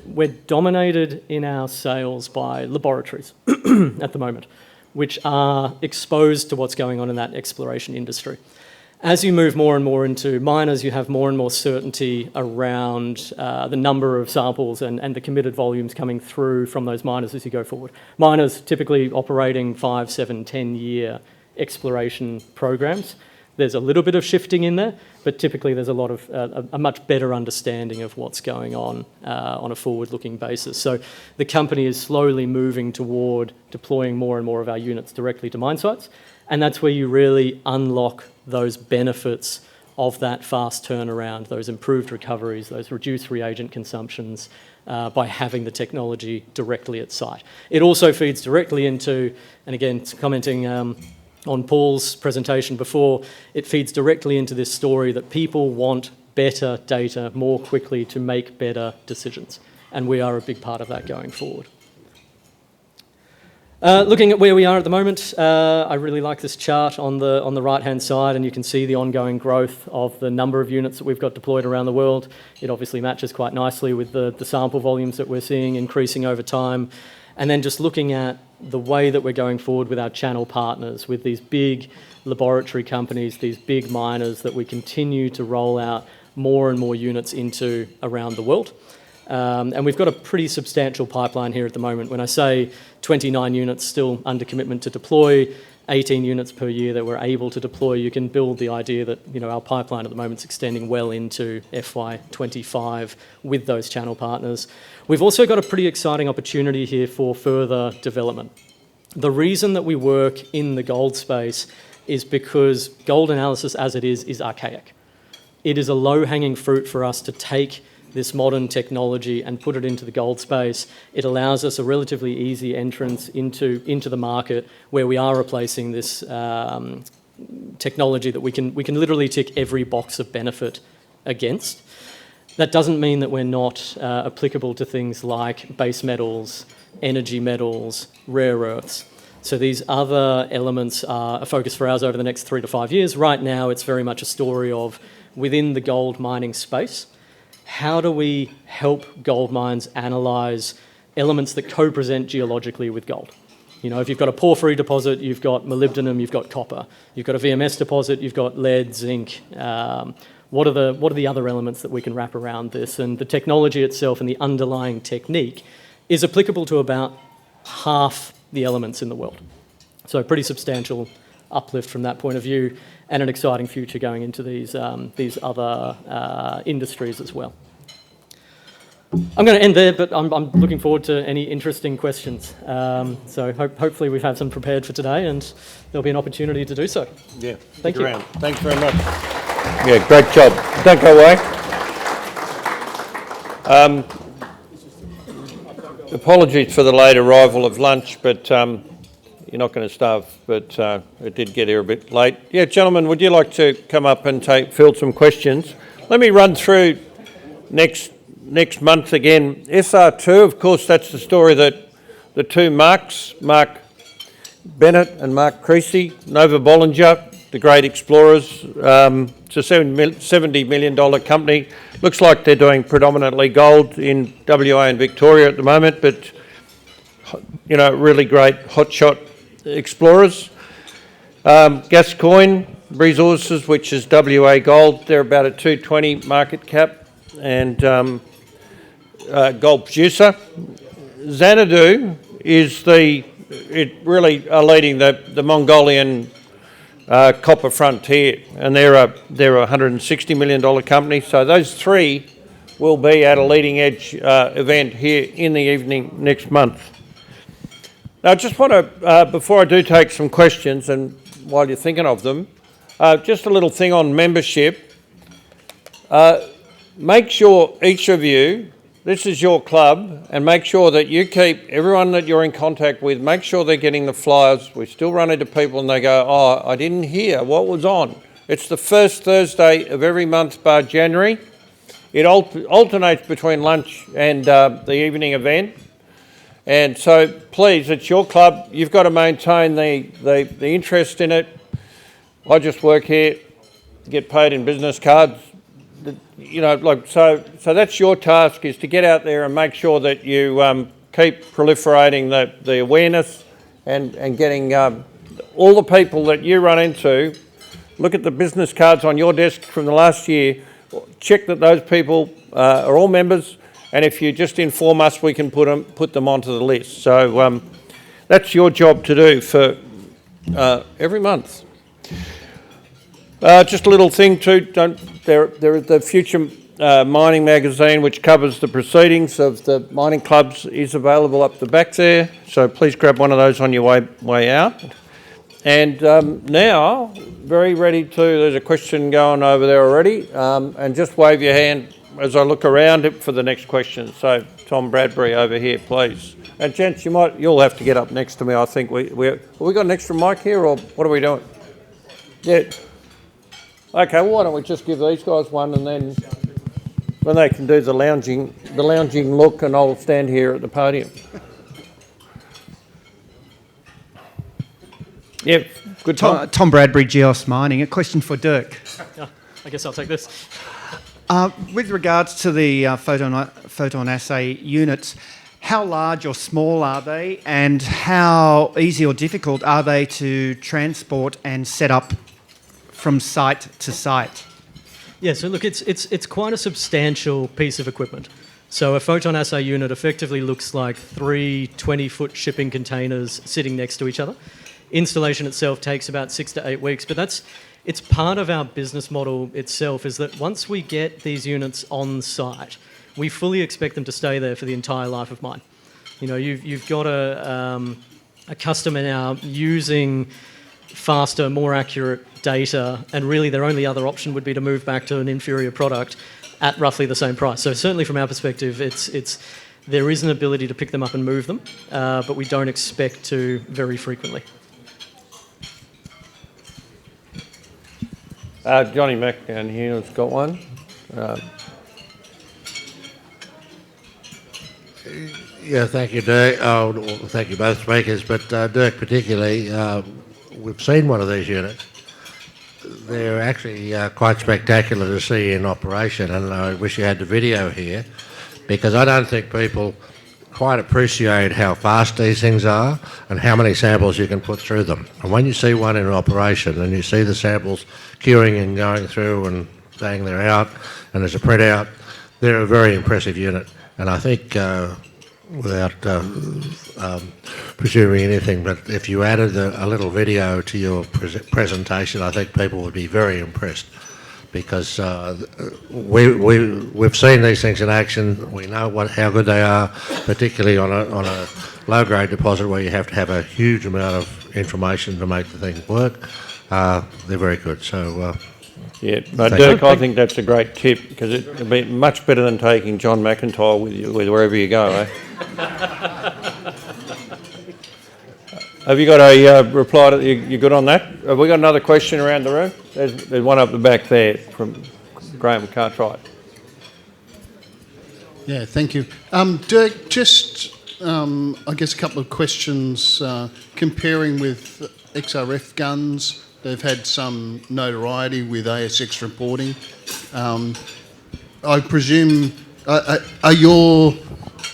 dominated in our sales by laboratories at the moment, which are exposed to what's going on in that exploration industry. As you move more and more into miners, you have more and more certainty around the number of samples and the committed volumes coming through from those miners as you go forward. Miners typically operating 5, 7, 10-year exploration programs. There's a little bit of shifting in there, but typically there's a lot of a much better understanding of what's going on a forward-looking basis. So the company is slowly moving toward deploying more and more of our units directly to mine sites, and that's where you really unlock those benefits of that fast turnaround, those improved recoveries, those reduced reagent consumptions by having the technology directly at site. It also feeds directly into, and again, commenting on Paul's presentation before, it feeds directly into this story that people want better data more quickly to make better decisions. And we are a big part of that going forward. Looking at where we are at the moment, I really like this chart on the right-hand side, and you can see the ongoing growth of the number of units that we've got deployed around the world. It obviously matches quite nicely with the sample volumes that we're seeing increasing over time. And then just looking at the way that we're going forward with our channel partners, with these big laboratory companies, these big miners that we continue to roll out more and more units into around the world. And we've got a pretty substantial pipeline here at the moment. When I say 29 units still under commitment to deploy, 18 units per year that we're able to deploy, you can build the idea that our pipeline at the moment is extending well into FY25 with those channel partners. We've also got a pretty exciting opportunity here for further development. The reason that we work in the gold space is because gold analysis as it is archaic. It is a low-hanging fruit for us to take this modern technology and put it into the gold space. It allows us a relatively easy entrance into the market where we are replacing this technology that we can literally tick every box of benefit against. That doesn't mean that we're not applicable to things like base metals, energy metals, rare earths. So these other elements are a focus for us over the next 3 to 5 years. Right now, it's very much a story of within the gold mining space, how do we help gold mines analyse elements that co-present geologically with gold? You know, if you've got a porphyry deposit, you've got molybdenum, you've got copper. You've got a VMS deposit, you've got lead, zinc. What are the other elements that we can wrap around this? And the technology itself and the underlying technique is applicable to about half the elements in the world. So pretty substantial uplift from that point of view, and an exciting future going into these other industries as well. I'm going to end there, but I'm looking forward to any interesting questions. So hopefully we've had some prepared for today, and there'll be an opportunity to do so. Yeah, Thank you. around. Thanks very much. Yeah, great job. Don't go away. Apologies for the late arrival of lunch, but you're not going to starve, but it did get here a bit late. Yeah, gentlemen, would you like to come up and field some questions? Let me run through next month again. SR2, of course, that's the story that the two Marks, Mark Bennett and Mark Chrysos, Nova Bollinger, the great explorers. It's a $70 million company. Looks like they're doing predominantly gold in WA and Victoria at the moment, but, you know, really great hotshot explorers. Gascoigne Resources, which is WA Gold, they're about a 220 market cap, and gold producer. Xanadu is really are leading the Mongolian copper frontier, and they're a $160 million company. So those three will be at a leading edge event here in the evening next month. Now, I just want to, before I do take some questions, and while you're thinking of them, just a little thing on membership. Make sure each of you, this is your club, and make sure that you keep everyone that you're in contact with, make sure they're getting the flyers. We still run into people and they go, oh, I didn't hear what was on. It's the first Thursday of every month bar January. It alternates between lunch and the evening event. And so please, it's your club. You've got to maintain the interest in it. I just work here, get paid in business cards. You know, like so that's your task, is to get out there and make sure that you keep proliferating the awareness and getting all the people that you run into. Look at the business cards on your desk from the last year. Check that those people are all members, and if you just inform us, we can put them onto the list. So that's your job to do for every month. Just a little thing too, there is the Future Mining magazine, which covers the proceedings of the mining clubs, is available up the back there, so please grab one of those on your way out. And now, very ready to, there's a question going over there already, and just wave your hand as I look around for the next question. So Tom Bradbury over here, please. And gents, you'll have to get up next to me, I think. We got an extra mic here, or what are we doing? Yeah. Okay, well, why don't we just give these guys one, and then they can do the lounging look, and I'll stand here at the podium. Yeah, good time. Tom Bradbury, Geos Mining. A question for Dirk. I guess I'll take this. With regards to the photon assay units, how large or small are they, and how easy or difficult are they to transport and set up from site to site? Yeah, so look, it's quite a substantial piece of equipment. So a photon assay unit effectively looks like 3 20-foot shipping containers sitting next to each other. Installation itself takes about 6 to 8 weeks, but it's part of our business model itself, is that once we get these units on site, we fully expect them to stay there for the entire life of mine. You know, you've got a customer now using faster, more accurate data, and really their only other option would be to move back to an inferior product at roughly the same price. So certainly from our perspective, there is an ability to pick them up and move them, but we don't expect to very frequently. Johnny Mack down here has got one. Yeah, thank you, Dirk. Oh, well, thank you both speakers, but Dirk particularly. We've seen one of these units. they're actually quite spectacular to see in operation, and I wish you had the video here, because I don't think people quite appreciate how fast these things are and how many samples you can put through them. And when you see one in operation and you see the samples queuing and going through and saying they're out and there's a printout, they're a very impressive unit. And I think, without presuming anything, but if you added a little video to your presentation, I think people would be very impressed, because we've seen these things in action. We know how good they are, particularly on a low-grade deposit where you have to have a huge amount of information to make the thing work. They're very good. So. Yeah, no, Dirk, I think that's a great tip, because it'll be much better than taking John McIntyre with you wherever you go, eh? Have you got a reply? You good on that? Have we got another question around the room? There's one up the back there from Graham Cartwright. Yeah, thank you. Dirk, just I guess a couple of questions comparing with XRF guns. They've had some notoriety with ASX reporting. I presume, are your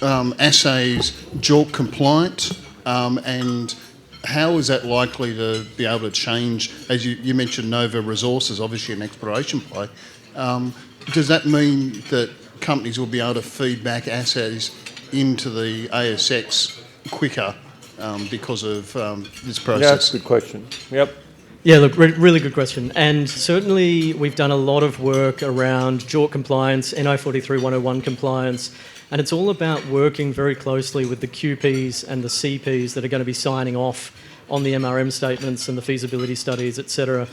assays JORC compliant? And how is that likely to be able to change? As you mentioned, Nova Resources, obviously an exploration play. Does that mean that companies will be able to feed back assays into the ASX quicker because of this process? Yeah, that's a good question. Yep. Yeah, look, really good question. And certainly we've done a lot of work around JORC compliance, NI 43101 compliance, and it's all about working very closely with the QPs and the CPs that are going to be signing off on the MRM statements and the feasibility studies, etc.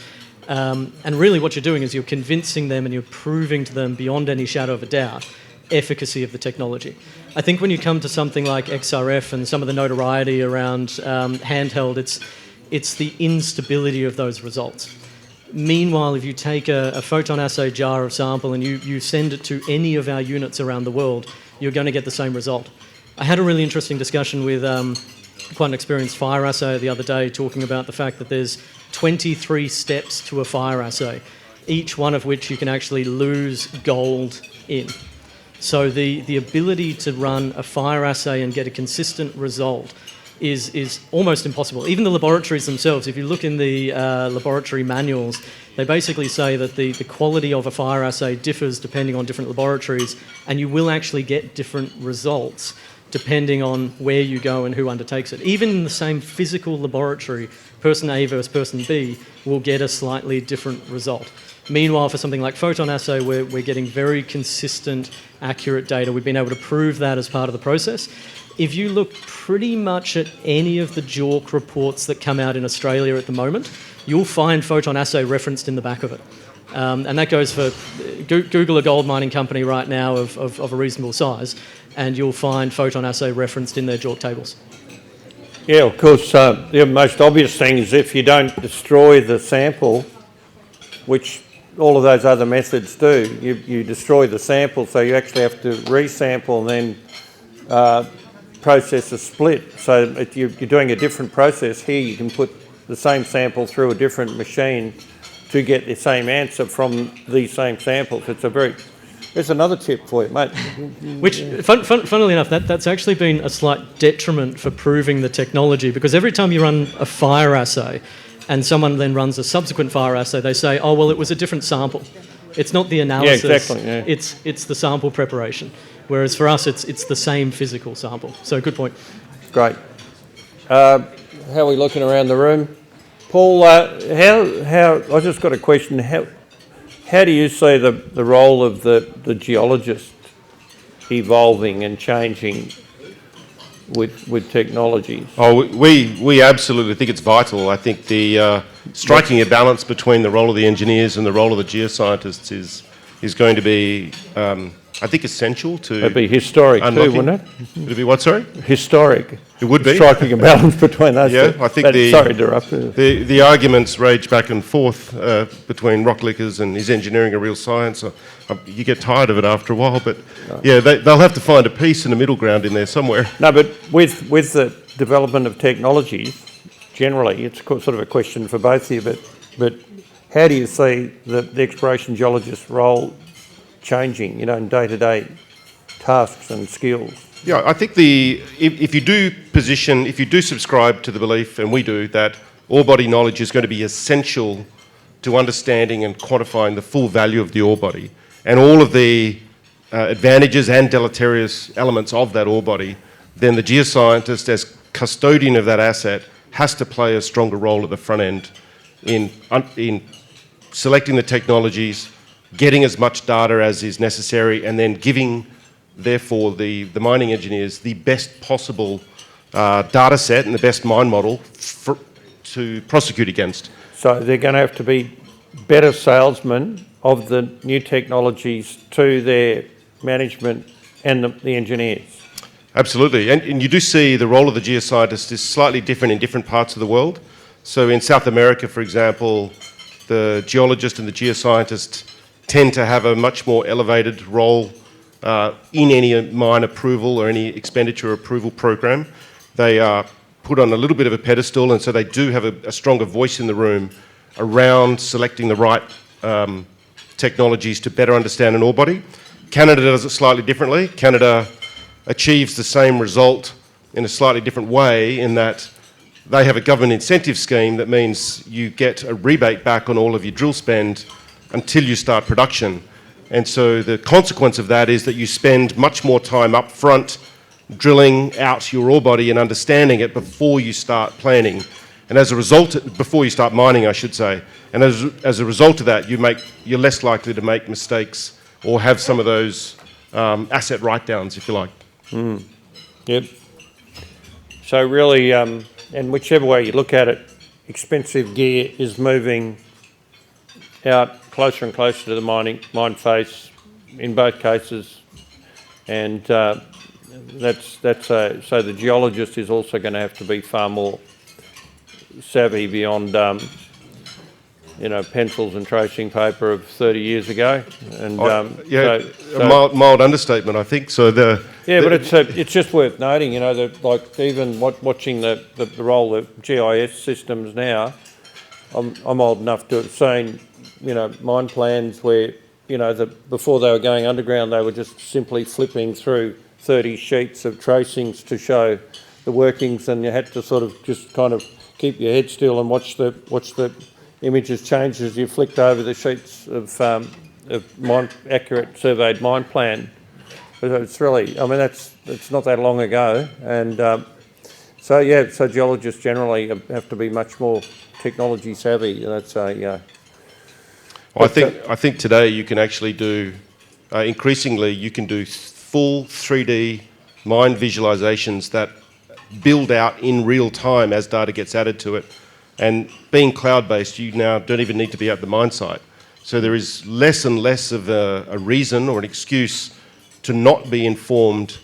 And really what you're doing is you're convincing them and you're proving to them beyond any shadow of a doubt efficacy of the technology. I think when you come to something like XRF and some of the notoriety around handheld, it's the instability of those results. Meanwhile, if you take a photon assay jar of sample and you send it to any of our units around the world, you're going to get the same result. I had a really interesting discussion with quite an experienced fire assayer the other day, talking about the fact that there's 23 steps to a fire assay, each one of which you can actually lose gold in. So the ability to run a fire assay and get a consistent result is almost impossible. Even the laboratories themselves, if you look in the laboratory manuals, they basically say that the quality of a fire assay differs depending on different laboratories, and you will actually get different results depending on where you go and who undertakes it. Even in the same physical laboratory, person A versus person B will get a slightly different result. Meanwhile, for something like photon assay, we're getting very consistent, accurate data. We've been able to prove that as part of the process. If you look pretty much at any of the JORC reports that come out in Australia at the moment, you'll find photon assay referenced in the back of it. And that goes for Google a gold mining company right now of a reasonable size, and you'll find photon assay referenced in their JORC tables. Yeah, of course, the most obvious thing is if you don't destroy the sample, which all of those other methods do, you destroy the sample, so you actually have to resample and then process a split. So you're doing a different process. Here you can put the same sample through a different machine to get the same answer from these same samples. There's another tip for you, mate. Which, funnily enough, that's actually been a slight detriment for proving the technology, because every time you run a fire assay and someone then runs a subsequent fire assay, they say, oh, well, it was a different sample. It's not the analysis, yeah, exactly, yeah. It's the sample preparation. Whereas for us, it's the same physical sample. So good point. Great. How are we looking around the room? Paul, I just got a question. How do you see the role of the geologist evolving and changing with technologies? Oh, we absolutely think it's vital. I think the striking a balance between the role of the engineers and the role of the geoscientists is going to be, I think, essential to. It'd be historic unlocking. too, wouldn't it? It'd be what? Sorry. Historic. It would be striking a balance between those. Yeah, two. I think sorry to interrupt. The arguments rage back and forth between Rocklickers and is engineering a real science. You get tired of it after a while, but yeah, they'll have to find a peace and a middle ground in there somewhere. No, but with the development of technologies, generally, it's sort of a question for both of you, but how do you see the exploration geologist role changing, in day-to-day tasks and skills? Yeah, I think if you do subscribe to the belief, and we do, that ore body knowledge is going to be essential to understanding and quantifying the full value of the ore body and all of the advantages and deleterious elements of that ore body, then the geoscientist, as custodian of that asset, has to play a stronger role at the front end in selecting the technologies, getting as much data as is necessary, and then giving, therefore, the mining engineers the best possible data set and the best mine model to prosecute against. So they're going to have to be better salesmen of the new technologies to their management and the engineers. Absolutely, and you do see the role of the geoscientist is slightly different in different parts of the world. So in South America, for example, the geologist and the geoscientist tend to have a much more elevated role in any mine approval or any expenditure approval program. They are put on a little bit of a pedestal, and so they do have a stronger voice in the room around selecting the right technologies to better understand an ore body. Canada does it slightly differently. Canada achieves the same result in a slightly different way, in that they have a government incentive scheme that means you get a rebate back on all of your drill spend until you start production. And so the consequence of that is that you spend much more time up front drilling out your ore body and understanding it before you start planning. And as a result, before you start mining, I should say. And as a result of that, you're less likely to make mistakes or have some of those asset write-downs, if you like. Yep. So really, and whichever way you look at it, expensive gear is moving out closer and closer to the mine face in both cases, and so the geologist is also going to have to be far more savvy beyond pencils and tracing paper of 30 years ago. And mild understatement, I think. So but it's just worth noting, that even watching the role of GIS systems now. I'm old enough to have seen, mine plans where, before they were going underground, they were just simply flipping through 30 sheets of tracings to show the workings, and you had to sort of just kind of keep your head still and watch the images change as you flicked over the sheets of accurate surveyed mine plan. But it's really, it's not that long ago, and so geologists generally have to be much more technology savvy. I think today you can actually do, increasingly you can do full 3D mine visualizations that build out in real time as data gets added to it. And being cloud-based, you now don't even need to be at the mine site. So there is less and less of a reason or an excuse to not be informed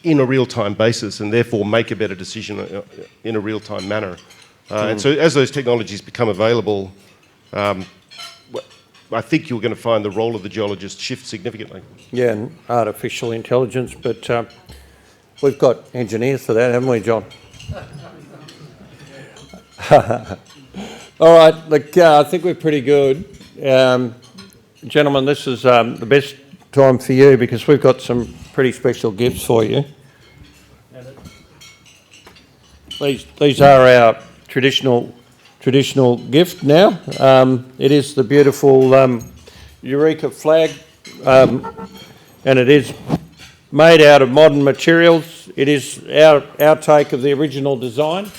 in a real-time basis, and therefore make a better decision in a real-time manner. And so as those technologies become available, I think you're going to find the role of the geologist shift significantly. Yeah, and artificial intelligence, but we've got engineers for that, haven't we, John? All right, look, I think we're pretty good. Gentlemen, this is the best time for you because we've got some pretty special gifts for you. These are our traditional gift now. It is the beautiful Eureka flag, and it is made out of modern materials. It is our take of the original design.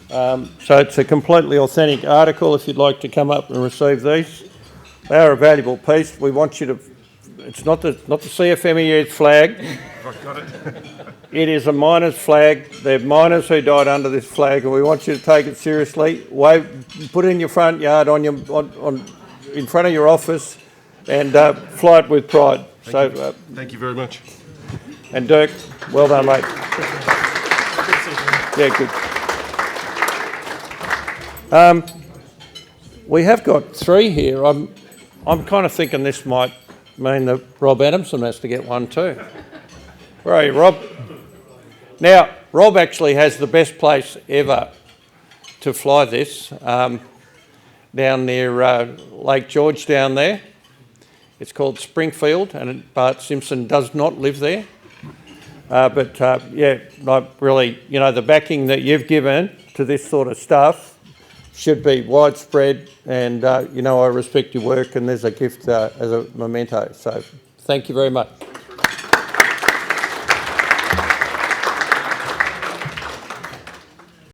So it's a completely authentic article if you'd like to come up and receive these. They are a valuable piece. We want you to, it's not the CFMEU's flag. I've got it. It is a miner's flag. They're miners who died under this flag, and we want you to take it seriously. Put it in your front yard, in front of your office, and fly it with pride. Thank you very much. And Dirk, well done, mate. Yeah, good. We have got 3 here. I'm kind of thinking this might mean that Rob Adamson has to get one too. Where are you, Rob? Now, Rob actually has the best place ever to fly this. down near Lake George down there. It's called Springfield, and Bart Simpson does not live there. Yeah, like really, you know, the backing that you've given to this sort of stuff should be widespread, and you know, I respect your work, and there's a gift as a memento. So thank you very much.